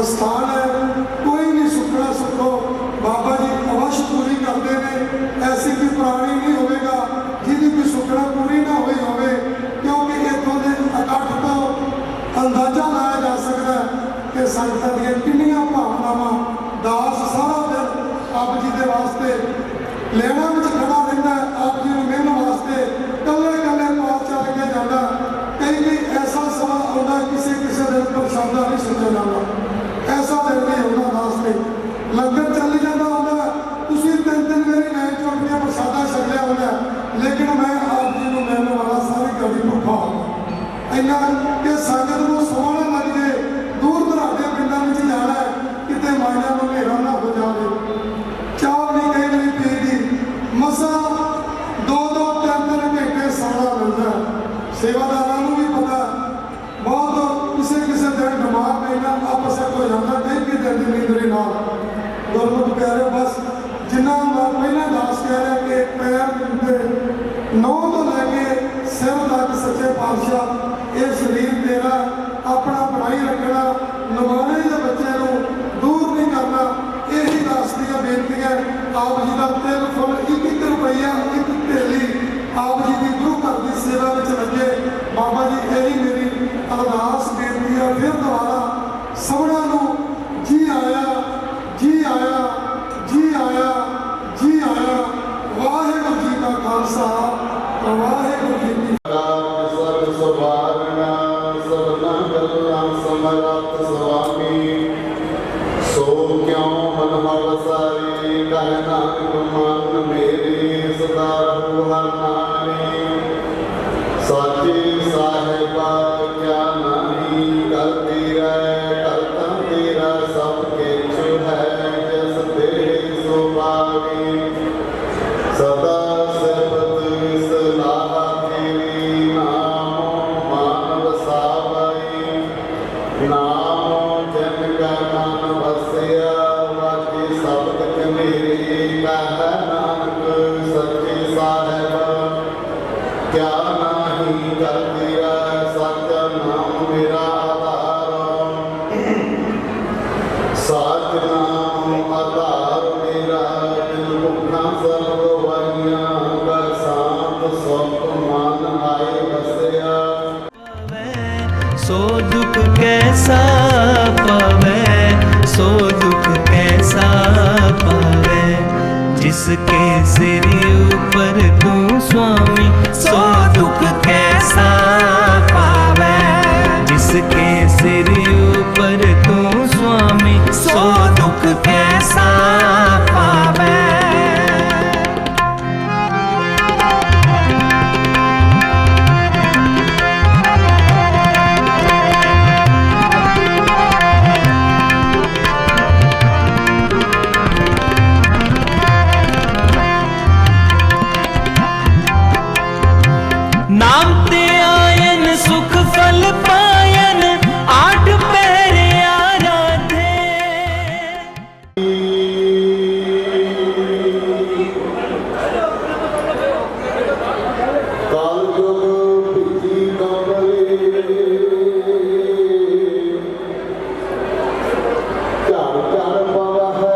ਅਸਥਾਨ ਹੈ, ਕੋਈ ਨਹੀਂ ਸੁੱਖਣਾ ਸੁੱਖੋ, ਬਾਬਾ ਜੀ ਅਵਸ਼ ਪੂਰੀ ਕਰਦੇ ਨੇ। ਐਸੀ ਕੋਈ ਪ੍ਰਾਣੀ ਨਹੀਂ ਹੋਵੇਗਾ ਜਿਹਦੀ ਕੋਈ ਸੁੱਖਣਾ ਪੂਰੀ ਨਾ ਹੋਈ ਹੋਵੇ, ਕਿਉਂਕਿ ਇੱਥੋਂ ਦੇ ਇਕੱਠ ਤੋਂ ਅੰਦਾਜ਼ਾ ਲਾਇਆ ਜਾ ਸਕਦਾ ਕਿ ਸੰਗਤਾਂ ਦੀਆਂ ਕਿੰਨੀਆਂ ਭਾਵਨਾਵਾਂ। ਦਾਸ ਸਾਰਾ ਦਿਨ ਆਪ ਜੀ ਦੇ ਵਾਸਤੇ ਲੈਣਾ ਵਿੱਚ ਖੜਾ ਰਹਿੰਦਾ, ਆਪ ਜੀ ਨੂੰ ਮਿਲਣ ਵਾਸਤੇ ਕੱਲੇ ਕੱਲੇ ਪਾਰ ਚੱਲ ਕੇ ਜਾਂਦਾ। ਕਈ ਐਸਾ ਸਮਾਂ ਆਉਂਦਾ ਹੁੰਦਾ ਕਿਸੇ ਕਿਸੇ ਦਿਨ ਪ੍ਰਸ਼ਾਦਾ ਨਹੀਂ ਛਕਿਆ ਜਾਂਦਾ। ਐਸਾ ਦਿਨ ਨਹੀਂ ਹੁੰਦਾ ਵਾਸਤੇ ਲੰਗਰ ਚੱਲ ਜਾਂਦਾ ਹੁੰਦਾ, ਤੁਸੀਂ 3 ਮੇਰੀ ਲਾਈਨ ਚੋਂ ਆਪਣੀਆਂ ਪ੍ਰਸ਼ਾਦਾ ਛਕਿਆ ਹੁੰਦਾ, ਲੇਕਿਨ ਮੈਂ ਆਪ ਜੀ ਨੂੰ ਮਿਲਣ ਵਾਲਾ ਸਾਰੀ ਗਲੀ ਭੁੱਖਾ ਹੁੰਦਾ। ਇੰਨਾ ਕਿ ਸੰਗਤ ਨੂੰ ਸੋਹਣਾ ਲੱਗ ਜੇ, ਦੂਰ ਦਰਾਡੇ ਪਿੰਡਾਂ ਵਿੱਚ ਜਾਣਾ ਹੈ, ਕਿਤੇ ਮਾਇਨਾ ਨੂੰ ਹਨੇਰਾ ਨਾ ਹੋ ਜਾਵੇ। ਚਾਹ ਨਹੀਂ ਕਈ ਵਾਰੀ ਪੀਂਦੀ, ਮਸਾਂ 2-2 3-3 ਘੰਟੇ ਸੌਣਾ ਮਿਲਦਾ। ਸੇਵਾਦਾਰਾਂ ਨੂੰ ਵੀ ਪਤਾ ਬਹੁਤ ਕਿਸੇ ਕਿਸੇ ਦਿਨ ਦਿਮਾਗ ਪੈਣਾ ਆਪਸ ਹੋ ਜਾਂਦਾ, ਕਈ ਕਿ ਦਿਨ ਦੀ ਨੀਂਦਰੇ ਨਾਲ ਗੁਰਮੁਖ ਕਹਿ ਰਹੇ। ਬਸ ਜਿੰਨਾ ਮੈਂ ਪਹਿਲਾਂ ਦੱਸ ਕਹਿ ਰਿਹਾ ਕਿ ਪੈਰ ਦੇ ਨੌ ਤੋਂ ਲੈ ਕੇ ਸਿਰ ਤੱਕ ਸੱਚੇ ਪਾਤਸ਼ਾਹ ਇਹ ਸਰੀਰ ਤੇਰਾ, ਆਪਣਾ ਬਣਾਈ ਰੱਖਣਾ, ਨਵਾਣੇ ਦੇ ਬੱਚੇ ਨੂੰ ਦੂਰ ਨਹੀਂ ਕਰਨਾ, ਇਹੀ ਦਾਸ ਦੀਆਂ ਬੇਨਤੀਆਂ। ਆਪ ਜੀ ਦਾ 3 ਫੁੱਲ 1 ਰੁਪਈਆ 1 ਢੇਲੀ ਆਪ ਜੀ ਦੀ ਗੁਰੂ ਘਰ ਦੀ ਸੇਵਾ ਵਿੱਚ ਲੱਗੇ। ਬਾਬਾ ਜੀ ਇਹੀ ਮੇਰੀ ਅਰਦਾਸ ਬੇਨਤੀ ਹੈ। ਫਿਰ ਦੁਬਾਰਾ ਸਭਨਾਂ ਨੂੰ ਜੀ ਆਇਆ, ਜੀ ਆਇਆ, ਜੀ ਆਇਆ, ਜੀ ਆਇਆ। ਵਾਹਿਗੁਰੂ ਜੀ ਦਾ ਖਾਲਸਾ, ਵਾਹਿਗੁਰੂ ਜੀ ਕੀ ਸਤ ਸੁਭਾਵਨਾ ਸਭਨਾ ਗੱਲਾਂ ਸਮਰੱਥ ਸੁਆਮੀ, ਸੋ ਕਿਉ ਮਨ ਹਵਸਾਰੀ ਕਹਿ ਨਾਨਕ ਮਨ ਮੇਰੀ ਸਦਾ ਰਹੂ ਹਰ ਨਾਮੀ। ਸਾਚੇ ਸਾਹਿਬਾ ਕਿਆ ਨਹੀਂ ਕਰਦੀ ਰਹਿ, ਕਰਤਾ ਤੇਰਾ ਸਭ ਕਿਛ ਹੈ, ਜਿਸ ਦੇ ਸੋ ਪਾਵੀ। ਸਦਾ ਸਿਫਤ ਸਲਾਹ ਤੇਰੀ, ਨਾਮ ਮਾਨਵ ਸਾਵਈ, ਨਾਮ ਜਨ ਕਾ ਮਨ ਵਸਿਆ, ਵਾਜੀ ਸਬਦ ਕਮੇਰੀ। ਕਹਿ ਨਾਨਕ ਸੱਚੇ ਸਾਹਿਬ ਕਿਆ ਨਹੀਂ ਕਰਦੀ ਰਹਿ, ਸੱਚ ਨਾਮ ਮੇਰਾ ਆਧਾਰ। ਸੱਚ ਨਾਮ ਆਧਾਰ ਮੇਰਾ, ਦਿਲ ਭੁੱਖਾਂ ਸਰਬ ਵਾਈਆਂ, ਕਰ ਸ਼ਾਂਤ ਸੁਖ ਮਨ ਆਏ ਵਸਿਆ। सो दुख कैसा पावे, सो दुख कैसा पावे, जिसके सिर ऊपर तू स्वामी, सो दुख कैसा पावे, जिसके सिर ऊपर तू स्वामी, सो दुख कैसा पावे। नाम ते आयन सुख फल पायन, 8 पैर आराधे। काल युग बिजी कमले, चार चार पव है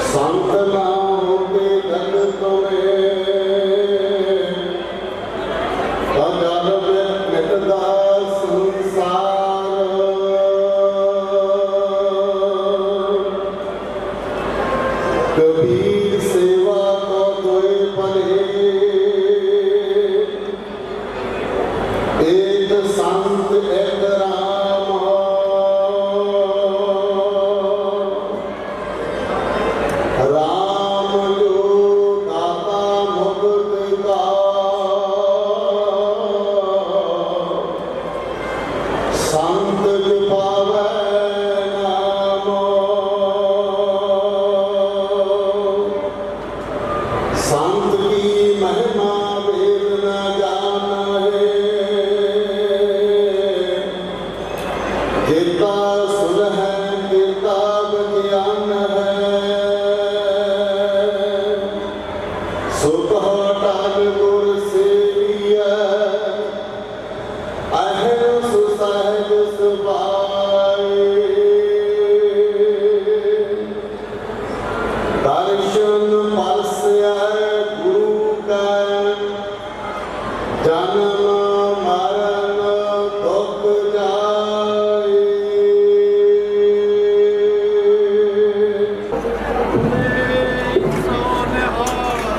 संत नाम के जगत में, अजर मिटदा संसार। कबीर सेवा को कोई पले, एक संत एक राम। राम जो दाता मुक्त का, संत जो पावै नाम। संत की महिमा वेद न जाने, जेता सुन है तेता ज्ञान है। सुख टाल गुर सेविया, अहम सुसहज सुभाए। दर्शन पास्या गुरु का, जन्म मरण दुख जाए।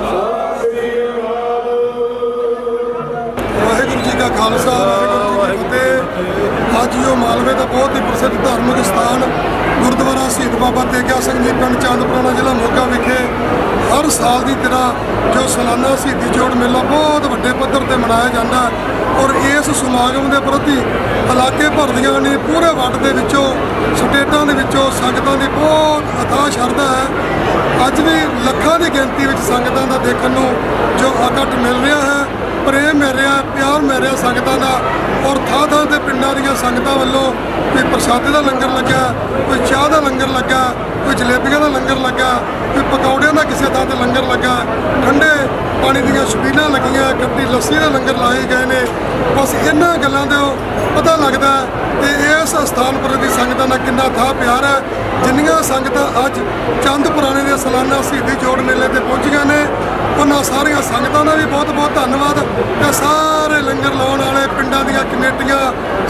ਸਤਿ ਸ੍ਰੀ ਅਕਾਲ। ਖਾਲਸਾ ਵਾਹਿਗੁਰੂ ਜੀ ਕੀ ਫਤਿਹ। ਅੱਜ ਜੋ ਮਾਲਵੇ ਦਾ ਬਹੁਤ ਹੀ ਪ੍ਰਸਿੱਧ ਧਾਰਮਿਕ ਸਥਾਨ ਗੁਰਦੁਆਰਾ ਸ਼ਹੀਦ ਬਾਬਾ ਤੇਗਾ ਸਿੰਘ ਜੀ ਪਿੰਡ ਚੰਦਪੁਰਾਣਾ ਜ਼ਿਲ੍ਹਾ ਮੋਗਾ ਵਿਖੇ ਹਰ ਸਾਲ ਦੀ ਤਰ੍ਹਾਂ ਜੋ ਸਾਲਾਨਾ ਸ਼ਹੀਦੀ ਜੋੜ ਮੇਲਾ ਬਹੁਤ ਵੱਡੇ ਪੱਧਰ ਤੇ ਮਨਾਇਆ ਜਾਂਦਾ ਹੈ ਔਰ ਇਸ ਸਮਾਗਮ ਦੇ ਪ੍ਰਤੀ ਇਲਾਕੇ ਭਰ ਦੀਆਂ ਨੇ ਪੂਰੇ ਵੱਡ ਦੇ ਵਿੱਚੋਂ ਸਟੇਟਾਂ ਦੇ ਵਿੱਚੋਂ ਸੰਗਤਾਂ ਦੀ ਬਹੁਤ ਅਥਾਹ ਸ਼ਰਧਾ ਹੈ। ਅੱਜ ਵੀ ਲੱਖਾਂ ਦੀ ਗਿਣਤੀ ਵਿੱਚ ਸੰਗਤਾਂ ਦਾ ਦੇਖਣ ਨੂੰ ਜੋ ਇਕੱਠ ਮਿਲ ਰਿਹਾ ਹੈ, ਪ੍ਰੇਮ ਮਿਲ ਰਿਹਾ, ਪਿਆਰ ਮਿਲ ਰਿਹਾ ਸੰਗਤਾਂ ਦਾ ਔਰ ਥਾਂ ਥਾਂ ਤੇ ਪਿੰਡਾਂ ਦੀਆਂ ਸੰਗਤਾਂ ਵੱਲੋਂ ਕੋਈ ਪ੍ਰਸ਼ਾਦੇ ਦਾ ਲੰਗਰ ਲੱਗਾ, ਕੋਈ ਚਾਹ ਦਾ ਲੰਗਰ ਲੱਗਾ, ਕੋਈ ਜਲੇਬੀਆਂ ਦਾ ਲੰਗਰ ਲੱਗਾ, ਕੋਈ ਪਕੌੜਿਆਂ ਦਾ ਕਿਸੇ ਥਾਂ ਤੇ ਲੰਗਰ ਲੱਗਾ, ਠੰਡੇ ਪਾਣੀ ਦੀਆਂ ਛਬੀਲਾਂ ਲੱਗੀਆਂ, ਖੱਟੀ ਲੱਸੀ ਦੇ ਲੰਗਰ ਲਾਏ ਗਏ ਨੇ। ਬਸ ਇਹਨਾਂ ਗੱਲਾਂ ਦੇ ਪਤਾ ਲੱਗਦਾ ਕਿ ਇਸ ਅਸਥਾਨ ਪ੍ਰਤੀ ਸੰਗਤਾਂ ਦਾ ਕਿੰਨਾ ਥਾਂ ਪਿਆਰ ਹੈ। ਜਿੰਨੀਆਂ ਸੰਗਤਾਂ ਅੱਜ ਚੰਦ ਪੁਰਾਣੇ ਦੇ ਸਾਲਾਨਾ ਸ਼ਹੀਦੀ ਜੋੜ ਮੇਲੇ ਤੇ ਪਹੁੰਚੀਆਂ ਨੇ ਉਹਨਾਂ ਸਾਰੀਆਂ ਸੰਗਤਾਂ ਦਾ ਵੀ ਬਹੁਤ ਬਹੁਤ ਧੰਨਵਾਦ ਤੇ ਸਾਰੇ ਲੰਗਰ ਲਾਉਣ ਵਾਲੇ ਪਿੰਡਾਂ ਦੀਆਂ ਕਮੇਟੀਆਂ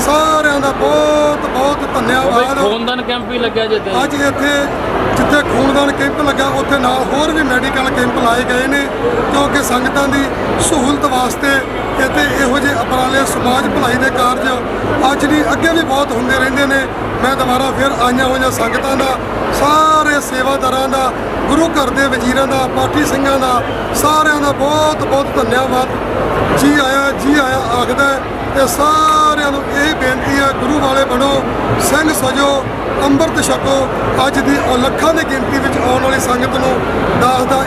ਸਾਰਿਆਂ ਦਾ ਬਹੁਤ ਬਹੁਤ ਧੰਨਵਾਦ। ਖੂਨਦਾਨ ਕੈਂਪ ਵੀ ਲੱਗਿਆ ਜਿੱਥੇ ਅੱਜ ਇੱਥੇ ਜਿੱਥੇ ਖੂਨਦਾਨ ਕੈਂਪ ਲੱਗਾ ਉੱਥੇ ਨਾਲ ਹੋਰ ਵੀ ਮੈਡੀਕਲ ਕੈਂਪ ਲਾਏ ਗਏ ਨੇ ਕਿਉਂਕਿ ਸੰਗਤਾਂ ਦੀ ਸਹੂਲਤ ਵਾਸਤੇ ਇੱਥੇ ਇਹੋ ਜਿਹੇ ਉਪਰਾਲੇ ਸਮਾਜ ਭਲਾਈ ਦੇ ਕਾਰਜ ਅੱਜ ਨਹੀਂ ਅੱਗੇ ਵੀ ਬਹੁਤ ਹੁੰਦੇ ਰਹਿੰਦੇ ਨੇ। ਮੈਂ ਦੁਬਾਰਾ ਫਿਰ ਆਈਆਂ ਹੋਈਆਂ ਸੰਗਤਾਂ ਦਾ, ਸਾਰੇ ਸੇਵਾਦਾਰਾਂ ਦਾ, ਗੁਰੂ ਘਰ ਦੇ ਵਜ਼ੀਰਾਂ ਦਾ, ਪਾਠੀ ਸਿੰਘਾਂ ਦਾ ਸਾਰਿਆਂ ਦਾ ਬਹੁਤ ਬਹੁਤ ਧੰਨਵਾਦ। ਜੀ ਆਇਆ ਆਖਦਾ ਤੇ ਸਾਰਿਆਂ ਨੂੰ ਇਹ ਬੇਨਤੀ ਹੈ ਗੁਰੂ ਵਾਲੇ ਬਣੋ, ਸਿੰਘ ਸਜੋ, ਅੰਮ੍ਰਿਤ ਛਕੋ। ਅੱਜ ਦੀ ਲੱਖਾਂ ਦੀ ਗਿਣਤੀ ਵਿੱਚ ਆਉਣ ਵਾਲੀ ਸੰਗਤ ਨੂੰ ਦੱਸਦਾ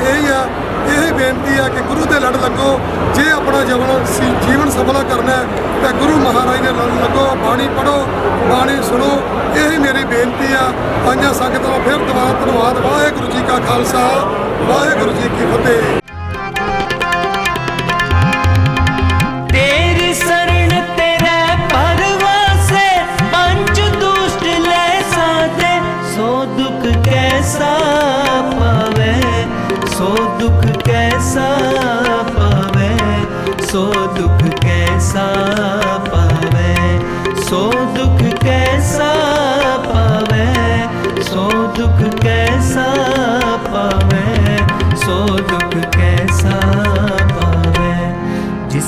ਇਹੀ ਬੇਨਤੀ ਹੈ ਕਿ ਗੁਰੂ ਦੇ ਲੜ ਲੱਗੋ। ਜੇ ਆਪਣਾ ਜੀਵਨ ਸਫਲਾ ਕਰਨਾ ਹੈ ਤਾਂ ਗੁਰੂ ਮਹਾਰਾਜ ਦੇ ਲੜ ਲੱਗੋ, ਬਾਣੀ ਪੜ੍ਹੋ, ਬਾਣੀ ਸੁਣੋ। ਇਹੀ ਮੇਰੀ ਬੇਨਤੀ ਆ। ਆਈਆਂ ਸੰਗਤਾਂ ਨੂੰ ਫਿਰ ਦੁਬਾਰਾ ਧੰਨਵਾਦ। ਵਾਹਿਗੁਰੂ ਜੀ ਕਾ ਖਾਲਸਾ, ਵਾਹਿਗੁਰੂ ਜੀ ਕੀ ਫਤਿਹ। तेरी शरण तेरे परवासे पंच दुष्ट ले साधे सो दुख कैसा पावे, सो दुख कैसा पावे, सो दुख कैसा पावे, सो दुख कैसा पावे, सो दुख कैसा पावे, सो दुख कैसा पावे। जिस